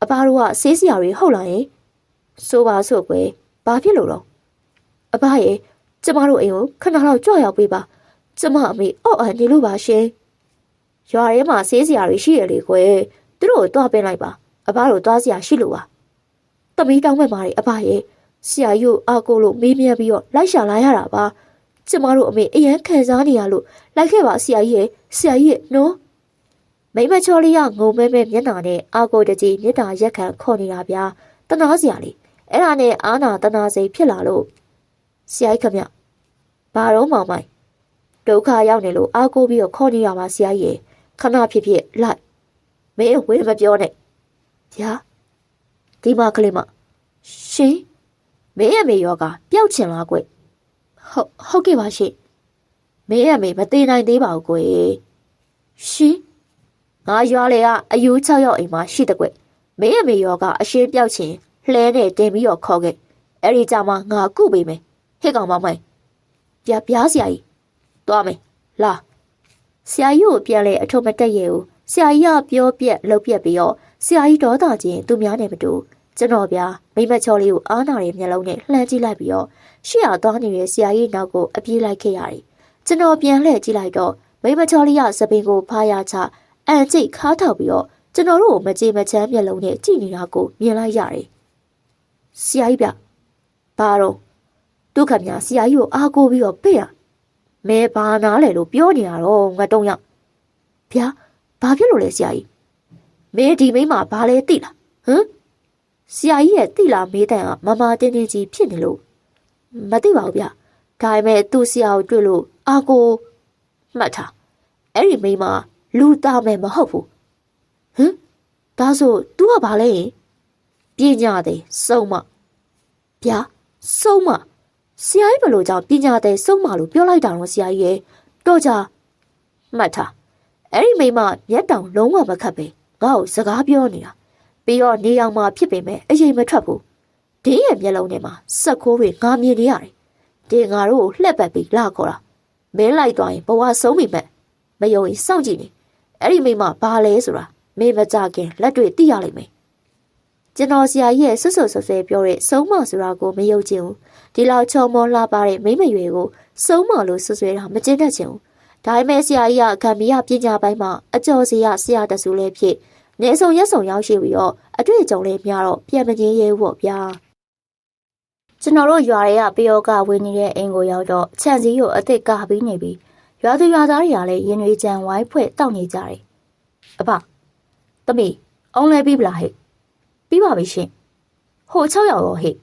အဘတို့ကဆေးစရာတွေဟုတ်လားယင်ဆိုပါဆိုကွယ်ဘာဖြစ်လို့တော့အဘရဲ့ကျမတို့အိမ်ကိုခဏလောက်ကြွရောက်ပေးပါကျမအမေအော့အန်နေလို့ပါရှင်ရွာထဲမှာဆေးစရာတွေရှိရလေကွယ်သူတို့ကိုတွားပေးလိုက်ပါအဘတို့တွားစရာရှိလို့ပါသမီးတောင်းမဲ့ပါလေအဘရဲ့ဆရာကြီးအားကိုလို့မေးမြန်းပြီးတော့လိုက်ရှာလာရတာပါကျမတို့အမေအရန်ခံစားနေရလို့လိုက်ခဲ့ပါဆရာကြီးရဲ့နော်မိမချောလေးကငုံမဲမဲမျက်နှာနဲ့အာကိုတကြီးမြစ်တာရက်ခံခေါ်နေတာဗျာတနာစရာလေးအဲ့ဒါနဲ့အာနာတနာစိတ်ဖြစ်လာလို့ဆရာကြီးခမဘာတော့မောင်မိုင်ဒုက္ခရောက်နေလို့အာကိုပြီးတော့ခေါ်နေရပါဆရာကြီးခဏဖြစ်လိုက်မင်းဝေးမပြောနဲ့ဗျာဒီမကလေးမရှင်မင်းရဲ့မေယောကပျောက်ချင်လားကွဟုတ်ကဲ့ပါရှင်မင်းရဲ့မေမသေးနိုင်သေးပါဘူးကွရှင်ငါရွာလေကအယူ6ရောက်အိမ်မှာရှိတဲ့ကွမင်းရဲ့မေယောကအရှင်းပျောက်ချင်လှဲနဲ့တင်ပြီးတော့ခေါ်ခဲ့အဲ့ဒီကြမှာငါကုပေးမယ်ဟဲ့ကောင်မမိုင်ပြားဆရာကြီးသွားမယ်လာဆရာကြီးကိုပြန်လဲအထုံးမတက်ရဲ့ဦးဆရာကြီးကပြောပြက်လှုပ်ပြက်ပြီးတော့ဆရာကြီးဒေါသချင်းသူများနဲ့မတူကျွန်တော်ဗျာမိမချောလေးကိုအားနာတဲ့မျက်လုံးနဲ့လှမ်းကြည့်လိုက်ပြီးတော့ရှေ့ရသွားနေတဲ့ဆရာကြီးနောက်ကိုအပြေးလိုက်ခဲ့ရတယ်ကျွန်တော်ပြန်လှည့်ကြည့်လိုက်တော့မိမချောလေးကစပင်ကိုဖားရချအန်ကျိတ်ခါထောက်ပြီးတော့ကျွန်တော်တို့ကိုမကြေမချမ်းမျက်လုံးနဲ့ကြည့်နေတာကိုမြင်လိုက်ရတယ်ဆရာကြီးဗျဘာတော့ဒုက္ခများဆရာကြီးကိုအားကိုးပြီးတော့ပြေးရမဲဘာနာလဲလို့ပြောနေတာတော့ငါတုံးရဗျာဘာဖြစ်လို့လဲဆရာကြီးမဲဒီမိမဘာလဲသိလားဟမ်ဆရာကြီးရဲ့တိလာမေးတန်ကမမတင်းတင်းကြီးဖြစ်နေလို့မသိပါဘူးဗျဒါပေမဲ့သူ့ဆရာကိုတွေ့လို့အာကိုမှတ်ထားအဲ့ဒီမိမလူသားမယ်မဟုတ်ဘူးဟမ်ဒါဆို तू ကဘာလဲပညာသည်စုံမဗျာစုံမဆရာကြီးဘလို့ကြောင့်ပညာသည်စုံမလို့ပြောလိုက်တာတော့ဆရာကြီးရဲ့တော့ကြမှတ်ထားအဲ့ဒီမိမမျက်တောင်လုံးဝမခတ်ပဲငါ့ကိုစကားပြောနေတာပြီးတော့နေအောင်မှဖြစ်ပေမဲ့အရင်မထွက်ဘူးဒင်းရဲ့မျက်လုံးထဲမှာစက်ခိုးတွေငါမြင်နေရတယ်ဒီငါတို့ကိုလှက်ပတ်ပြီးလာခေါ်တာမင်းလိုက်သွားရင်ဘဝဆုံးပြီမဲ့မယုံရင်စောင့်ကြည့်နေအဲ့ဒီမိမဘာလဲဆိုတာမင်းမကြခင်လက်တွေ့သိရလိမ့်မယ်ကျွန်တော်ဆရာကြီးရဲ့ဆွဆွဆွဆွဲပြောတဲ့ဆုံးမဆိုတာကိုမယုံချင်ဘူးဒီလောက်ချုံမောလှပတဲ့မိမရွယ်ကိုဆုံးမလို့ဆွဆွဲတာမကျင့်တတ်ချင်ဘူးဒါပေမဲ့ဆရာကြီးကဂမ်ဘီယာပညာပိုင်းမှာအကျော်စရာဆရာတဆူလေးဖြစ်နေဆောင်ရက်ဆောင်ရောက်ရှိပြီးတော့အတွေ့အကြုံလေးများတော့ပြန်မငင်းရဲဘူးပေါ့ဗျာကျွန်တော်တို့ရွာတွေကပယောကဝင်နေတဲ့အိမ်ကိုရောက်တော့ခြံစည်းကိုအစ်စ်ကာပြီးနေပြီးရွာသူရွာသားတွေကလည်းရင်တွေကြံဝိုင်းဖွဲ့တောက်နေကြတယ်အဖသမီးအောင်လဲပြီးပလားဟဲ့ပြီးပါပြီရှင်ဟို6ရောက်ရောဟဲ့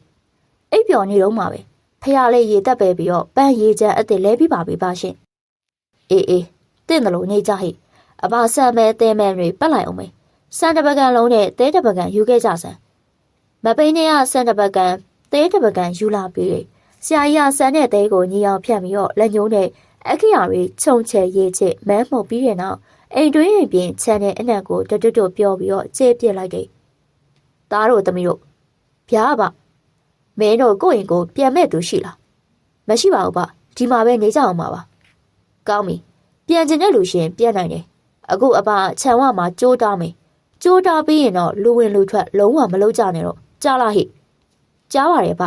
အိပ်ပျော်နေတော့မှာပဲဖះလေးရေတက်ပဲပြီးတော့ပန်းရေချမ်းအစ်စ်လဲပြီးပါပြီပါရှင်အေးတင့်တယ်လို့နေကြဟဲ့အဖဆန်မဲတဲမဲတွေပတ်လိုက်အောင်မေစံတပကံလုံးနဲ့တဲတပကံယူခဲ့ကြစမ်းမပိန်းနဲ့ကစံတပကံတဲတပကံယူလာပြီးဆရာကြီးကစံတဲ့တဲကိုညီအောင်ဖြတ်ပြီးတော့လက်ညှိုးနဲ့အခရာတွေခြုံချဲရေးချစ်မန်းမှုတ်ပြီးတဲ့နောက်အိမ်တွင်းပြင်ခြံတဲ့အနက်ကိုတွတ်တွတ်ပြောပြီးတော့ကျေးပြစ်လိုက်တယ်။သားတို့သမီးတို့ဗျာပါမင်းတို့ကိုယ့်ရင်ကိုပြန်မဲ့သူရှိလားမရှိပါဘူးဗျဒီမှာပဲနေကြအောင်ပါပါကောင်းပြီပြန်ကျင်တဲ့လူရှင်ပြန်နိုင်တယ်အခုအဖခြံဝမှာကြိုးတောင်းမယ်ကြိုးတာပြီးရင်တော့လူဝင်လူထွက်လုံးဝမလုပ်ကြနဲ့တော့ကြားလားဟိကြားပါရဲ့ဗျ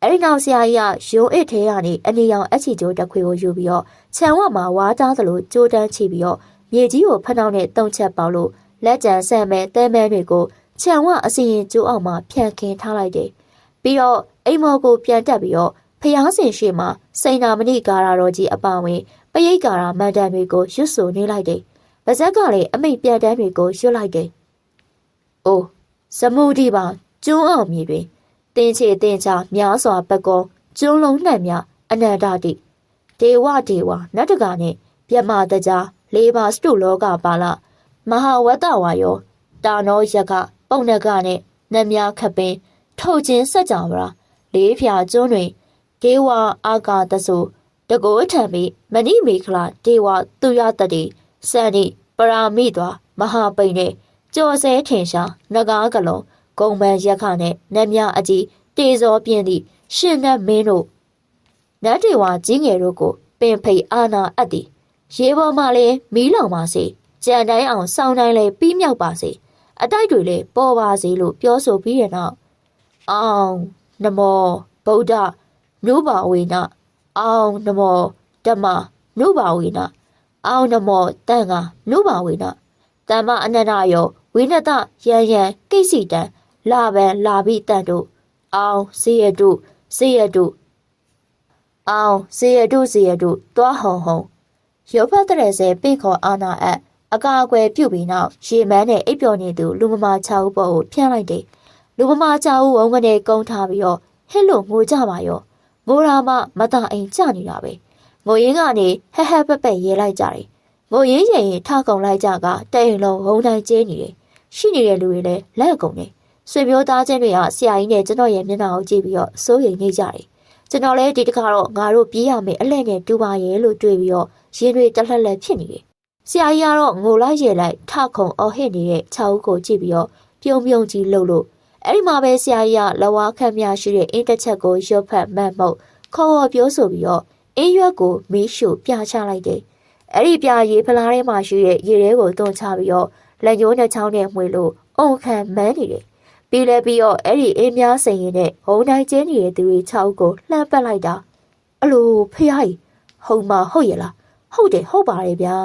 အဲ့ဒီနောက်ဆရာကြီးကရုံးအစ်ထဲကနေအနေရောင်အချီကျိုးတစ်ခွေကိုယူပြီးတော့ခြံဝမှာဝါးသားသလိုကြိုးတန်းချပြီးတော့မြေကြီးကိုဖနှောင်းနဲ့တုံချက်ပေါလို့လက်ကျန်ဆန်မဲတဲမဲတွေကိုခြံဝအစီရင်ကျိုးအောင်မှာဖြန့်ခင်းထားလိုက်တယ်ပြီးတော့အိမ်မော်ကိုပြန်တက်ပြီးတော့ဖျားစင်ရှိမှာစိန်နာမဏိကာရာတော်ကြီးအပဝင်ပရိတ်ကာရာမန္တန်တွေကိုရွတ်ဆိုနေလိုက်တယ်ဗဇက်ကလည်းအမိတ်ပြန်တန်းတွေကိုရွတ်လိုက်တယ်။အိုးစမူဒီပါကျွန်းအောင်မြေတွင်တင်းချေတင်းချများစွာပကောကျွန်းလုံးနှံ့များအနန္တတိဒေဝနတ်တကာနှင့်ပြမတကြားလေးပါစတုလောကပါလမဟာဝတ္တဝါယောတာနောယက ပုံနကနဲ့နတ်များခပ်ပင်ထုတ်ချင်းဆက်ကြပါလားလေးဖြာကျွန်းတွင်ဒေဝအာကာသဆိုတကိုးထံပြီးမဏိမေခလာဒေဝသူရတတိစန္ဒီပရာမိသွာမဟာပိန်နဲ့ကြော်စဲထင်ရှားနဂါးကလုံးဂုံပန်ရက်ခနဲ့နတ်များအကြီးတေဇောပြင်းသည့်ရှင်နတ်မင်းတို့နတ်ဒေဝကြီးငယ်တို့ကိုပင်ဖိတ်အာနာအပ်သည်ရေပေါ်မှာလည်းမီးလောင်ပါစေကြံတိုင်းအောင်စောင်းတိုင်းလည်းပြီးမြောက်ပါစေအတိုက်တွေလည်းပေါ်ပါစေလို့ပြောဆိုပြီးတဲ့နောက်အောင်နမောဗုဒ္ဓနုဘာဝေနအောင်နမောဓမ္မနုဘာဝေနအောင်နမောတန်ဃာနုဘာဝေနတမ္မအနန္တယောဝိနတယံယံကိစီတံလာဗံလာဘိတန်တို့အောင်စေရတုစေရတုအောင်စေရတုစေရတုတွားဟုံဟုံရုပ်ဖတ်တဲ့ဆဲပိခေါ်အာနာအပ်အကာအကွယ်ပြုတ်ပြီးနောက်ရေမန်းနဲ့အိပ်ပျော်နေသူလူမမာ6ဦးပေါ်ကိုဖြန့်လိုက်တယ်လူမမာ6ဦးဝုန်းကနေကုန်းထားပြီးတော့ဟဲ့လို့ငိုကြပါရောငိုရာမမတအိမ်ကြနေတာပဲငိုရင်းကနေဟက်ဟက်ပက်ပက်ရဲလိုက်ကြတယ်ငိုရင်းရင်ထကုံလိုက်ကြကတဲ့အိမ်လုံးဝုန်းတိုင်းကျင်းနေတယ်ရှိနေတဲ့လူတွေလည်းလက်ကုံနေဆွေမျိုးသားချင်းတွေကဆရာကြီးနဲ့ကျွန်တော်ရဲ့မျက်နှာကိုကြည့်ပြီးတော့စိုးရိမ်နေကြတယ်ကျွန်တော်လည်းဒီတစ်ခါတော့ငါတို့ပြေးရမယ်အလှည့်နဲ့တူပါရဲ့လို့တွေးပြီးတော့ရင်တွေတလှက်လက်ဖြစ်နေတယ်ဆရာကြီးကတော့ငိုလိုက်ရဲလိုက်ထခုံအော်ဟစ်နေတဲ့6ဦးကိုကြည့်ပြီးတော့ပြုံပြုံကြီးလှုပ်လို့အဲ့ဒီမှာပဲဆရာကြီးကလဝါခန့်များရှိတဲ့အင်းတစ်ချက်ကိုရွတ်ဖက်မှတ်မှုတ်ခေါ်ပြောဆိုပြီးတော့အင်းရွက်ကိုမီးရှို့ပြချလိုက်တယ်အဲ့ဒီပြရေဖလားထဲမှာရှိတဲ့ရေထဲကိုတွန်းချပြီးတော့လက်ညှိုးနဲ့ချောင်းနဲ့မှွေလို့အုံခံမန်းနေတယ်ပြီးလဲပြီးတော့အဲ့ဒီအင်းများစိန်ရင်နဲ့ဟုံတိုင်းကျင်းနေတဲ့သူတွေ6ဦးကိုလှမ်းပတ်လိုက်တာအလိုဖះကြီးဟုတ်မဟုတ်ရလားဟုတ်တယ်ဟုတ်ပါတယ်ဗျာ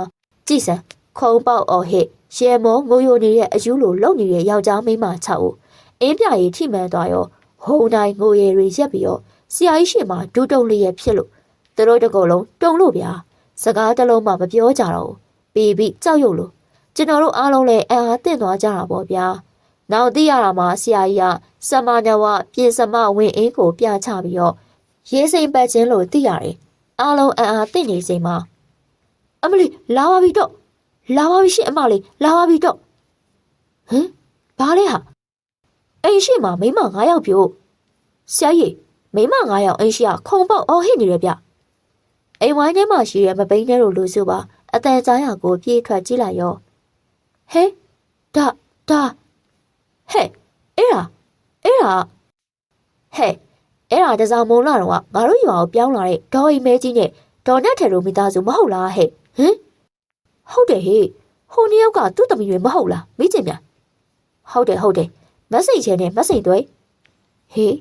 ကြည်စံခုံပေါက်အော်ဟစ်ရဲမောငိုယိုနေတဲ့အယူလိုလုံနေတဲ့ယောက်ျားမိန်းမ6ဦးအင်းပြရီထိမှန်သွားရောဟုံတိုင်းငိုရဲတွေရက်ပြီးတော့ဆရာကြီးရှေ့မှာဒူးတုံလျက်ဖြစ်လို့သူတို့တကောလုံးတုံလို့ဗျာစကားတစ်လုံးမှမပြောကြတော့ဘူးပြီးကြောက်ရွံ့လို့ကျွန်တော်တို့အားလုံးလည်းအားတင့်သွားကြတာပေါ့ဗျာနောက်သိရတာမှဆရာကြီးကစမနဝပြင်စမဝင်အင်းကိုပြချပြီးတော့ရေးစိမ်ပတ်ခြင်းလို့သိရတယ်အားလုံးအားတင့်နေချိန်မှာအမလီလာပါပြီတော့လာပါပြီရှင်အမလေးလာပါပြီတော့ဟမ်ဘာလဲဟာအိမ်ရှိမှာမိမ9ယောက်ပြို့ဆရာကြီးမိမ9ယောက်အိမ်ရှိကခုံပေါက်အော်ဟစ်နေရဗျအိမ်ဝိုင်းထဲမှာရှိတဲ့မပိန်းထဲလိုလူစုပါအတန်ကြားရကိုပြေးထွက်ကြည့်လိုက်ရောဟဲဒါဟဲ့အဲ့ဒါဟဲ့အဲ့ဒါတစားမုံလာတော့ငါတို့ရွာကိုပြောင်းလာတဲ့ဒေါ်အိမ်မဲကြီးနဲ့ဒေါ်နဲ့ထဲတို့မိသားစုမဟုတ်လားဟဲ့ဟမ်ဟုတ်တယ်ဟေ့ဟိုနှစ်ယောက်ကသူ့သမီးတွေမဟုတ်လားမိကျင်များဟုတ်တယ်မစိတ်ချဲနဲ့မစိတ်သွဲဟေး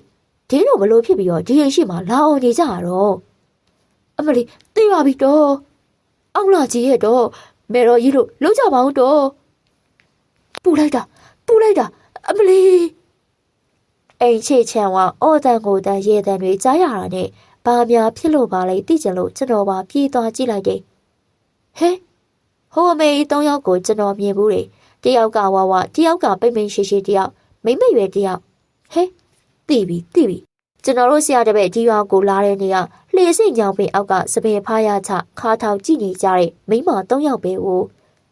ဒီလိုဘလို့ဖြစ်ပြီးတော့ဒီအိမ်ရှိမှလာအောင်နေကြရတော့အမလီသိပါပြီတော့အောင်လာကြီးရဲ့တော့မေတော်ကြီးလို့လုံးကြပါဦးတော့ပူလိုက်တာအမလီအိမ်ချေချံဝအော်တန်ကိုတန်ရေတန်တွေကြားရတာနဲ့ဘာများဖြစ်လို့ပါလဲသိကြလို့ကျွန်တော်ပါပြေးသွားကြည့်လိုက်တယ်ဟဲဟိုအမေ3ယောက်ကိုကျွန်တော်မြင်ဘူးတယ်တယောက်ကဝါတယောက်ကပိမ့်ပိမ့်ရှိရှိတယောက်မိမ့်ရွယ်တယောက်ဟဲသိပြီကျွန်တော်တို့ဆရာတပည့်ဒီရွာကိုလာတဲ့နေကလှေစိတ်ညောင်ပင်အောက်ကစပင်ဖားရချခါထောက်ကြည့်နေကြတဲ့မိမ3ယောက်ပဲဟို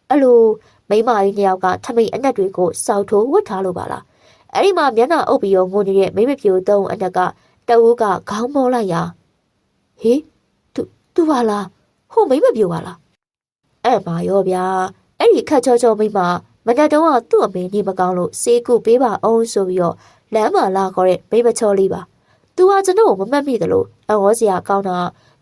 အဲ့လိုမိမကြီး2ယောက်ကထမိန်အနက်တွေကိုစောက်ထိုးဝတ်ထားလို့ပါလားအဲ့ဒီမှာမျက်နှာအုပ်ပြီးငိုနေတဲ့မိမပြို3အနက်ကတအူးကခေါင်းမောလိုက်ရာဟေးသူပါလားဟိုမိမပြိုပါလားအဲ့ပါရောဗျာအဲ့ဒီခက်ချောမိမမနက်တုန်းကသူ့အမေနေမကောင်းလို့စေးကုပေးပါအောင်ဆိုပြီးတော့လမ်းမှာလာခေါ်တဲ့မိမချောလေးပါသူကကျွန်တော်ကိုမမှတ်မိသလိုအဝေါ်စရာကောင်းတာ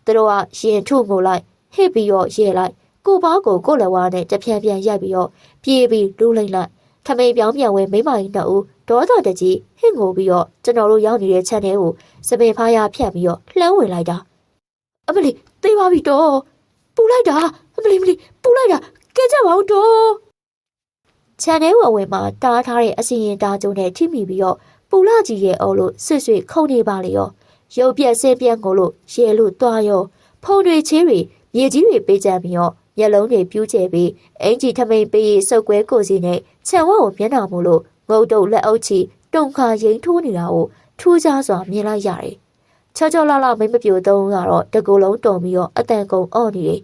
သူတို့ကရင်ထုငိုလိုက်ဟစ်ပြီးတော့ရဲလိုက်ကိုပါကိုလက်ဝါးနဲ့တပြန်ပြန်ရိုက်ပြီးတော့ပြေးပြီးလူးလိုက်လိုက်ထမိန်ပြောင်းပြန်ဝဲမိမကြီး2ဦးဒေါသတကြီးဟစ်ငိုပြီးတော့ကျွန်တော်တို့ရောက်နေတဲ့ခြံထဲကိုစပင်ဖားရဖြတ်ပြီးတော့လှမ်းဝင်လိုက်တာအမလီသိပါပြီတော့ပူလိုက်တာအမလီပူလိုက်တာကဲကြပါဦးတော့ခြံထဲဝင်မှာတားထားတဲ့အစီရင်တားကျုံနဲ့ထိမိပြီးတော့ပူလာကြီးရဲ့အော်လို့ဆွဆွခုန်နေပါလေရောရုပ်ပြက်ဆင်းပြက်ကိုလို့ရဲလို့တွားရောဖုံတွေချေးတွေမြေကြီးတွေပေးကြပြီးတော့မျက်လုံးတွေပြူးကျဲပြီးအင်ကြီးထမိန်ပေးစုပ်ကွဲကိုစီနဲ့ခြံဝက်ကိုမျက်နှာမို့လို့ငုတ်တုတ်လက်အုပ်ချီတုံခါရင်ထိုးနေတာကိုထူးခြားစွာမြင်လိုက်ရတယ်ချောလာမိမပြို3ကတော့တကူလုံးတုံပြီးတော့အတန်ကုန်အော့နေတယ်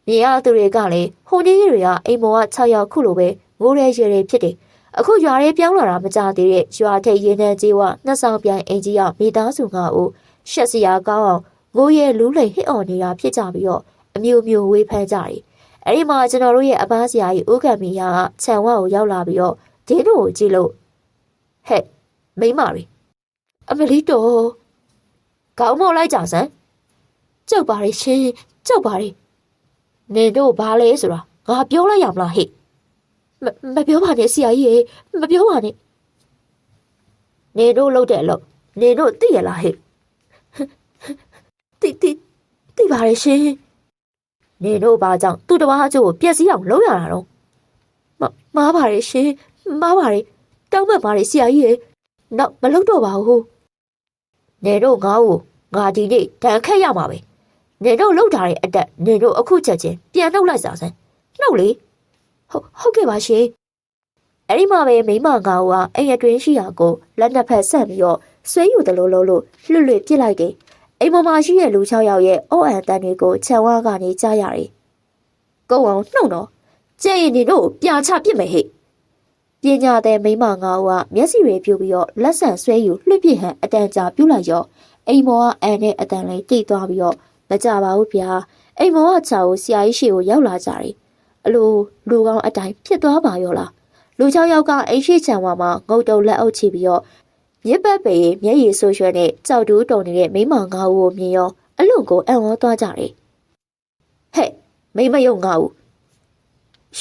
မြင်ရသူတွေကလည်းဟိုနေကြီးတွေကအိမ်မောက6ယောက်ခုလိုပဲငိုရဲရဲဖြစ်တယ် အခုရွာရဲပြောင်းလာတာမကြသေးတဲ့ရွာထိပ်ရင်းနှန်းကြီးဝနှစ်ဆောင်ပြိုင်အင်ကြီးကမိသားစု9ဦးရှက်စရာကောင်းအောင်ငိုရဲလူးလိမ်ဟစ်အော်နေတာဖြစ်ကြပြီးတော့အမျိုးမျိုးဝေးဖမ်းကြတယ်။အဲဒီမှာကျွန်တော်တို့ရဲ့အပန်းစရာကြီးဦးကံမီယာကခြံဝကိုရောက်လာပြီးတော့ဒင်းတို့ကိုကြည့်လို့ဟဲ့မိမရီအမလီတော်ကောင်းမောက်လိုက်ကြစမ်းကြောက်ပါရဲ့ရှင်ကြောက်ပါရဲ့နေတို့ဘာလဲဆိုတာငါပြောလိုက်ရမလားဟဲ့မပြောပါနဲ့ဆရာကြီးရေမပြောပါနဲ့နေတို့လှုပ်တဲ့အလုပ်နေတို့သိရလားဟဲ့သိပါရဲ့ရှင်နေတို့ဘာကြောင့်သူ့တပားအကျိုးကိုပြက်စီးအောင်လုပ်ရတာတော့မားပါရဲ့ရှင်မားပါရဲ့တောင်းပန်ပါရဲ့ဆရာကြီးရေနောက်မလုပ်တော့ပါဘူးနေတို့ငါ့ကိုငါဒီနေ့တန်ခတ်ရမှာပဲနေတို့လှုပ်ထားတဲ့အတက်နေတို့အခုချက်ချင်းပြန်နှုတ်လိုက်စားစမ်းနှုတ်လေဟုတ်ကဲ့ပါရှင်အဲ့ဒီမှာပဲမိမငါ့ကအိမ်အတွင်းရှိရာကိုလက်နှစ်ဖက်ဆက်ပြီးတော့ဆွဲယူတယ်လို့လွတ်ပြစ်လိုက်တယ်အိမ်ပေါ်မှာရှိတဲ့လူ6ယောက်ရဲ့အော်အန်တန်တွေကိုခြံဝါးကနေကြားရတယ်။ကိုအောင်နှုတ်တော့ကျဲရင်နေတို့ပြာချပစ်မယ်ဟဲ့။ပညာတဲ့မိမငါ့ကမျက်စိတွေပြူပြီးတော့လက်ဆံဆွဲယူလွှတ်ပြစ်ဟန်အတန်ကြာပြုတ်လိုက်ရောအိမ်ပေါ်ကအန်နဲ့အတန်လေးတိတ်သွားပြီးတော့မကြပါဘူးဗျာ။အိမ်ပေါ်ကခြာကိုဆရာကြီးရှေ့ကိုရောက်လာကြတယ်။အလိုလူကောင်းအတိုင်းဖြစ်သွားပါရောလား။လူ6ယောက်ကအိမ်ရှိခြံဝါမှာငုတ်တုံလက်အုပ်ချပြီးတော့မြစ်ပတ်ပေမျက်ရည်ဆိုးရွှဲနဲ့ကြောက်တူးတုံနေတဲ့မိမငါ့ကိုမြင်ရောအလွန်ကိုအံ့ဩသွားကြတယ်။ဟဲ့မိမယုံငါ့ကို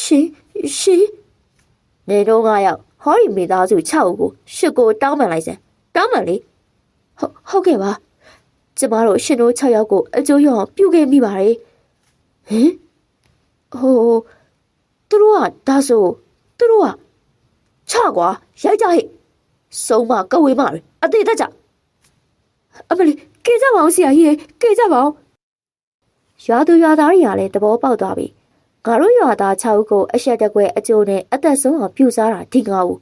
ရှင်နေတော့9ယောက်ဟောဒီမိသားစု6ဦးကိုရှစ်ကိုတောင်းပန်လိုက်စမ်းတောင်းပန်လေဟုတ်ကဲ့ပါကျမတို့ရှင်တို့6ယောက်ကိုအကျိုးရအောင်ပြုခဲ့မိပါတယ်ဟင်သူတို့ကဒါဆိုသူတို့ကချကွာရိုက်ကြဟဲ့ဆုံးမကဝေးမရအသေးသက်ကြအမလီကေကြပါအောင်ဆရာကြီးကေကြပါအောင်ရွာသူရွာသားတွေကလည်းတဘောပေါက်သွားပြီငါတို့ရွာသား6ဦးကိုအဆက်တကွဲအကျိုးနဲ့အသက်ဆုံးအောင်ပြူစားတာဒီ9ဦး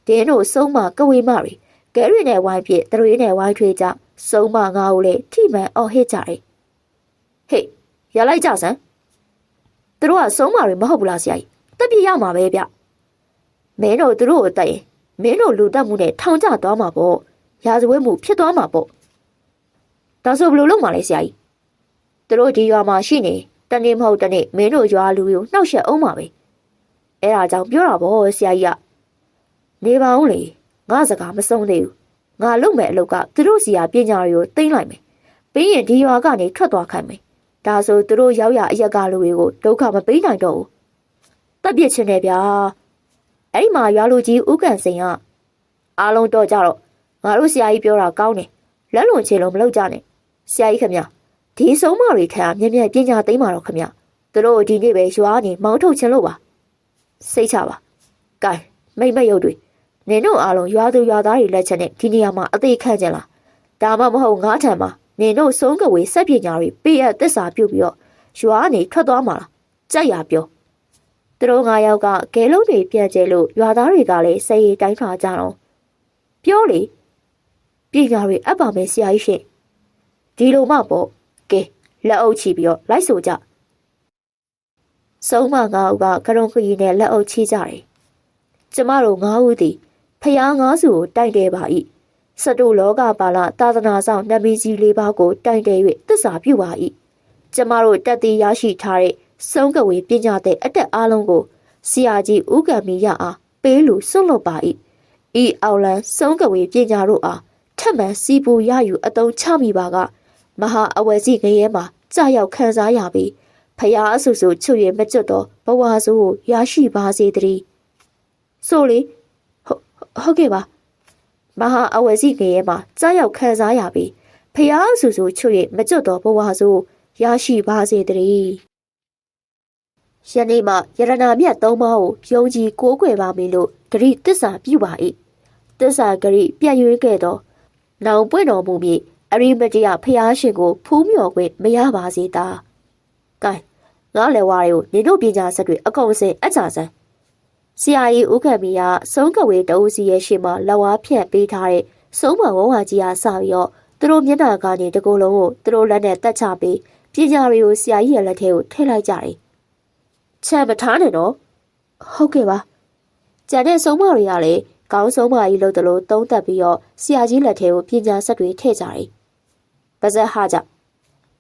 တင်းတို့ဆုံးမကဝေးမရကဲရီနဲ့ဝိုင်းပြစ်တရွေးနဲ့ဝိုင်းထွေးကြဆုံးမ9ဦးလည်းထိမှန်အော်ဟစ်ကြတယ်ဟေးရလိုက်ကြစမ်းသူတို့ကဆုံးမတွေမဟုတ်ဘူးလားဆရာကြီးတက်ပြရမှာပဲဗျမင်းတို့သူတို့ကိုတက်ရင်မင်းတို့လူတက်မှုနဲ့ထောင်ကျသွားမှာပေါ့ရာဇဝတ်မှုဖြစ်သွားမှာပေါ့ဒါဆိုဘယ်လိုလုပ်မှာလဲဆရာကြီးသူတို့ဒီရွာမှာရှိနေတနေ့မဟုတ်တနေ့မင်းတို့ရွာလူကိုနှောက်ယှက်အောင်ပါပဲအဲ့ဒါကြောင့်ပြောတာပေါ့ဆရာကြီးကနေပါဦးလေငါစကားမဆုံးသေးဘူးငါလုပ်မဲ့အလုပ်ကသူတို့စီယာပညာတွေကိုသိမ့်လိုက်မယ်ပြီးရင်ဒီရွာကနေထွက်သွားခိုင်းမယ်ဒါဆိုသူတို့ရောက်ရအရက်ကလူတွေကိုဒုက္ခမပေးနိုင်တော့ဘူးတက်ပြစ်ချင်းနဲ့ဗျာအဲ့ဒီမှာရွာလူကြီးဦးကန်စိန်ကအားလုံးတော့ကြတော့ငါတို့ဆရာကြီးပြောတာကောင်းတယ်လက်လွန်ချေလုံးမလုပ်ကြနဲ့ဆရာကြီးခင်ဗျဒီဆုံးမတွေထက်မြက်မြက်ပညာသိမ်းပါတော့ခင်ဗျသူတို့ဒီနေ့ပဲရွာနေမောင်းထုတ်ခြင်းလို့ပါစိတ်ချပါကဲမိမရုပ်တွေနင်တို့အားလုံးရွာသူရွာသားတွေလက်ချက်နဲ့ဒီနေရာမှာအသေးခန့်ကြလားဒါမှမဟုတ်ငါးထံမှာနင်တို့ဆုံးကဝေစက်ပညာတွေပေးရသစ္စာပြုတ်ပြီးတော့ရွာနေထွက်သွားမှာလားကြိုက်ရပြောသူတို့9ယောက်ကဂဲလုံးတွေပြန့်ကျဲလို့ရွာသားတွေကလည်းစိတ်ရည်တိုင်းထားကြတော့ပြောလေပညာတွေအပ်ပါမယ်ဆရာကြီးရှင်ဒီလိုမှပေါ့ကဲလက်အုပ်ချပြီးတော့လိုက်ဆိုကြဆုံးမ9ဦးကကရုံခရီနဲ့လက်အုပ်ချကြတယ်ကျမတို့9ဦးသည်ဖျား9စုကိုတိုင်တယ်ပါ၏စတုလောကပါဠသာသနာဆောင်နမီကြီး4ပါးကိုတိုင်တယ်၍သစ္စာပြုပါ၏ကျမတို့တက်သေးရရှိထားတဲ့ဆုံးကဝေပညာတဲ့အတက်အားလုံးကိုဆရာကြီးဦးကံမီရအားပေးလို့စွန့်လွတ်ပါ၏ဤအောက်လန်းဆုံးကဝေပညာတို့အားထပ်မံစီပူရယူအတုံးချမိပါကမဟာအဝယ်စီငရဲမှာကြာရောက်ခံစားရပြီးဖျားအဆူဆူချွတ်ရမကျွတ်သောဘဝဆိုးကိုရရှိပါစေတည်းဆိုလေဟုတ်ကဲ့ပါမဟာအဝယ်စီငရဲမှာကြာရောက်ခံစားရပြီးဖျားအဆူဆူချွတ်ရမကျွတ်သောဘဝဆိုးရရှိပါစေတည်းယနေ့မှယရနာမြတ်3ပါးကိုယုံကြည်ကိုးကွယ်ပါမည်လို့ဂရိတစ္ဆာပြုပါ၏တစ္ဆာဂရိပြည့်ရွေးခဲ့သောနောင်ပွင့်တော်မူမည်အရိမတယဖျားရှင်ကိုဖူးမြော်ခွင့်မရပါစေသာ။ကဲငါလည်းဝါတွေကိုနေတို့ပညာစက်တွေအကုန်စင်အကြစမ်းဆရာကြီးဦးကံမီကဆုံးကဝေတအုပ်စီရဲ့ရှေ့မှာလက်ဝါးဖြန့်ပေးထားတဲ့ဆုံးမဝဝကြီးအားစပြီးတော့သူတို့မျက်နှာကနေတကူလုံးကိုသူတို့လက်နဲ့တက်ချပြီးပညာတွေကိုဆရာကြီးရဲ့လက်ထဲကိုထည့်လိုက်ကြတယ်။ချက်မထားနဲ့တော့ဟုတ်ကဲ့ပါ ကျန်တဲ့ဆုံးမတွေကလည်းခေါင်းဆုံးမကြီးလို့တလို့သုံးသက်ပြီးတော့ဆရာကြီးလက်ထဲကိုပညာဆက်တွေထည့်ကြတယ်။ပါဇက်ဟာကြ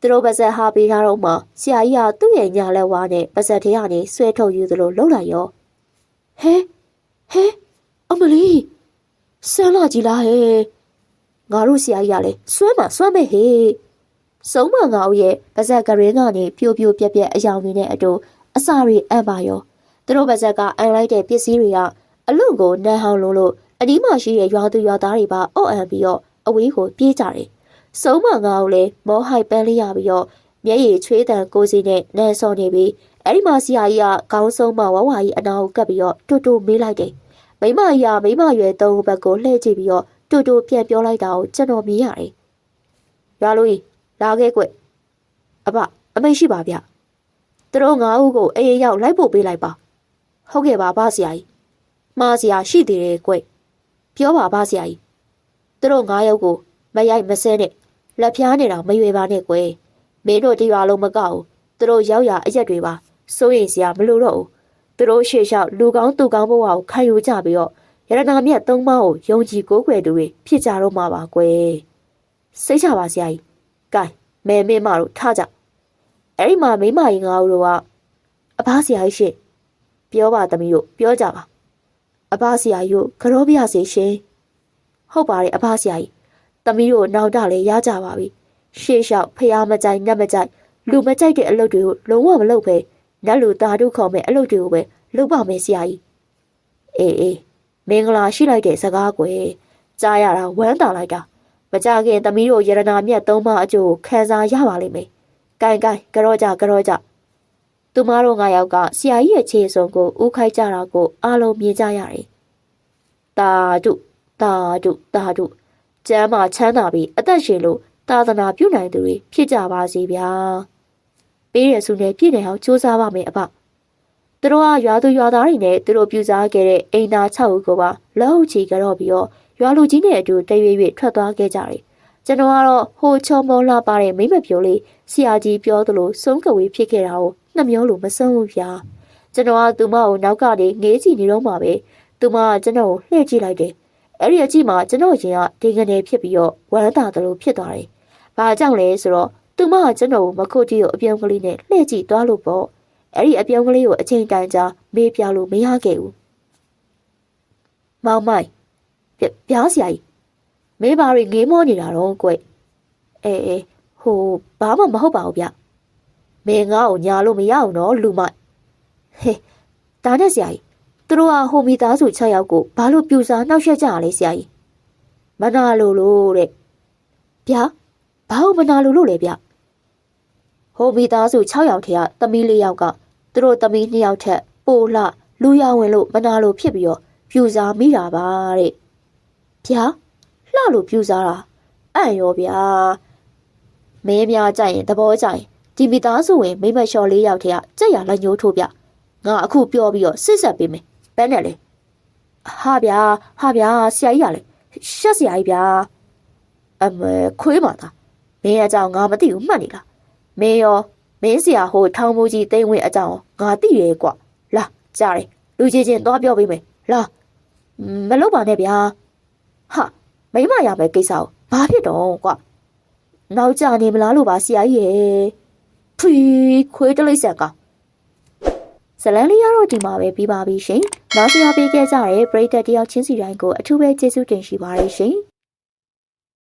သူတို့ပါဇက်ဟာပေးထားတော့မှဆရာကြီးကသူ့ရဲ့ညာလက်ဝါးနဲ့ပါဇက်ထဲကနေဆွဲထုတ်ယူသလိုလှုပ်လိုက်ရောဟဲအမလီဆန်းလာကြီးလားဟဲ့ငါတို့ဆရာကြီးကလည်းဆွဲမဲ့ဟဲ့ဆုံးမငါ့ရဲ့ပါဇက်ကရင်းကနေပြိုပြက်အယောင်တွေနဲ့အတူအစာတွေအံ့ပါရောသူတို့ပါဇက်ကအန်လိုက်တဲ့ပစ္စည်းတွေကအလုံကိုနန်းဟောင်းလို့အဒီးမှရှိတဲ့ရွာသူရွာသားတွေပါအော့အန်ပြီးတော့အဝေးကိုပြေးကြတယ်ဆုံးမငါ့ကိုလည်းမောဟိုက်ပန်းလေးရပြီးတော့မျက်ရည်ချွေးတန်ကိုစီနဲ့နန်းစော်နေပြီးအဲ့ဒီမှာဆရာကြီးကခေါင်းဆုံးမဝဝကြီးအနာကိုကပ်ပြီးတော့တူမေးလိုက်တယ်မိမကြီးကမိမရွယ်သုံးဘက်ကိုလှည့်ကြည့်ပြီးတော့တူပြန်ပြောလိုက်တာကိုကျွန်တော်မြင်ရတယ်ရွာလူကြီးလာခဲ့ကွအဘအမိတ်ရှိပါဗျသူတို့ငါးဦးကိုအေးရောက်လိုက်ဖို့ပေးလိုက်ပါဟုတ်ကဲ့ပါဆရာကြီးမှားဆရာရှိသေးတယ်ကွပြောပါဆရာကြီးသူတို့ငါးယောက်ကိုမရိုက်မဆဲနဲ့လက်ဖျားနေတာမရွေပါနဲ့ကွမင်းတို့တရွာလုံးမကောက်ဘူးသူတို့ရောက်ရအရက်တွေပါစိုးရိမ်စရာမလိုတော့ဘူးသူတို့ရှေ့လျှောက်လူကောင်းသူကောင်းဘဝကိုခံယူကြပြီးတော့ရတနာမြတ်သုံးပါးကိုယုံကြည်ကိုးကွယ်သူတွေဖြစ်ကြတော့မှာပါကွစိတ်ချပါဆရာကြီးကဲမဲမင်းမတို့ထားကြအဲ့ဒီမှာမိမကြီးငါတို့ကအဘဆရာကြီးရှင်ပြောပါသမီးတို့ပြောကြပါအဘဆရာကြီးကိုကြောပြစေရှင်ဟုတ်ပါတယ်အဘဆရာကြီးသမီးတို့နောက်တလည်းရကြပါပြီရှေ့လျှောက်ဖျားမကြိုက်နတ်မကြိုက်လူမကြိုက်တဲ့အလုပ်တွေကိုလုံးဝမလုပ်ပဲနတ်လူသားတို့ခေါ်မဲ့အလုပ်တွေကိုပဲလုပ်ပါမယ်ဆရာကြီးအေးမင်္ဂလာရှိလိုက်တဲ့စကားကွယ်ကြားရတာဝမ်းသာလိုက်တာမကြခင်သမီးတို့ရတနာမြတ်သုံးပါးအကျိုးခံစားရပါလိမ့်မယ်ကိုင်ကြောကြသူမတို့ငါယောက်ကဆရာကြီးရဲ့ခြေစုံကိုဥခိုက်ကြတာကိုအားလုံးမြင်ကြရတယ်တာတုကျမ်းမှာချမ်းသာပြီးအသက်ရှင်လို့သာသနာပြုနိုင်သူတွေဖြစ်ကြပါစေဗျာပေးရစုနဲ့ပြည့်နေအောင်စူးစမ်းပါမယ်အဖသူတို့ကရွာသူရွာသားတွေနဲ့သူတို့ပြူစားခဲ့တဲ့အိမ်သား6ဦးကိုပါလက်ဟုတ်ချီကြတော့ပြီးတော့ရွာလူကြီးနဲ့အတူတရွေ့ထွက်သွားခဲ့ကြတယ်ကျွန်တော်ကတော့ဟိုချုံမောလာပါတဲ့မိမပြိုလေးဆရာကြီးပြောသလိုဆုံးကဝေးဖြစ်ခဲ့တာကိုနှမျောလို့မဆုံးဘူးဗျာကျွန်တော်ကသူမကိုနောက်ကနေငေးကြည့်နေတော့မှပဲသူမကကျွန်တော်ကိုလှည့်ကြည့်လိုက်တယ်အဲ့ဒီအကြည့်မှာကျွန်တော်ရင်ကဒိငနေဖြစ်ပြီးတော့ဝမ်းသာတယ်လို့ဖြစ်သွားတယ်။ဘာကြောင့်လဲဆိုတော့သူမကကျွန်တော်ကိုမခုတ်ကြည့်ကိုအပြုံးကလေးနဲ့လှည့်ကြည့်သွားလို့ပေါ့။အဲ့ဒီအပြုံးကလေးကိုအချိန်တန်ကြာမေးပြလို့မရခဲ့ဘူး။မောင်မိုင်ပြားစရာကြီးမေးပါရီငေးမောနေတာတော့ကွ။ဟိုဘာမှမဟုတ်ပါဘူးဗျ။မင်းငါ့ကိုညာလို့မရအောင်တော့လူမိုက်။ဟေးဒါနဲ့စရာကြီးသူတို့ကဟိုမိသားစု6ယောက်ကိုဘာလို့ပြူစားနှောက်ယှက်ကြရလဲဆရာကြီးမနာလို့တဲ့ဗျာဘာလို့မနာလို့လဲဗျဟိုမိသားစု6ယောက်ထဲကသမီး4ယောက်ကသူတို့သမီး2ယောက်ထက်ပိုလှလူရဝင်လို့မနာလို့ဖြစ်ပြီးတော့ပြူစားမိတာပါတဲ့ဗျာလှလို့ပြူစားတာအံ့ရောဗျာမင်းများကြိုက်ရင်သဘောကျရင်ဒီမိသားစုဝင်မိမလျှော်4ယောက်ထဲကကြက်ရလက်ညှိုးထိုးဗျငါအခုပြောပြီးတော့စစ်ဆက်ပေးမယ်ဘယ်နဲ့လဲဟာဗျာဆရာကြီးကလည်းရှက်ဆရာကြီးဗျာအမေခွေးပါသားမင်းအကြောင်းငါမသိဘူးမှတ်နေလားမင်းဆရာဟိုထောင်မူကြီးတိမ်ဝင်အကြောင်းငါသိရဲကွလာကြားတယ်လူချင်းသွားပြောပေးမယ်လာမလုပ်ပါနဲ့ဗျာဟာမိမရမယ်ကိစ္စကိုဘာဖြစ်တော့ကွနောက်ကြနေမလားလို့ပါဆရာကြီးရဲ့ဖွီခွေးတလိမ့်ဆန်ကောင်ဇလန်လေးရတော့ဒီမှာပဲပြီးပါပြီရှင်။နောက်ဆရာပေးခဲ့ကြတဲ့ပရိသတ်တယောက်ချင်းစီတိုင်းကိုအထူးပဲကျေးဇူးတင်ရှိပါတယ်ရှင်။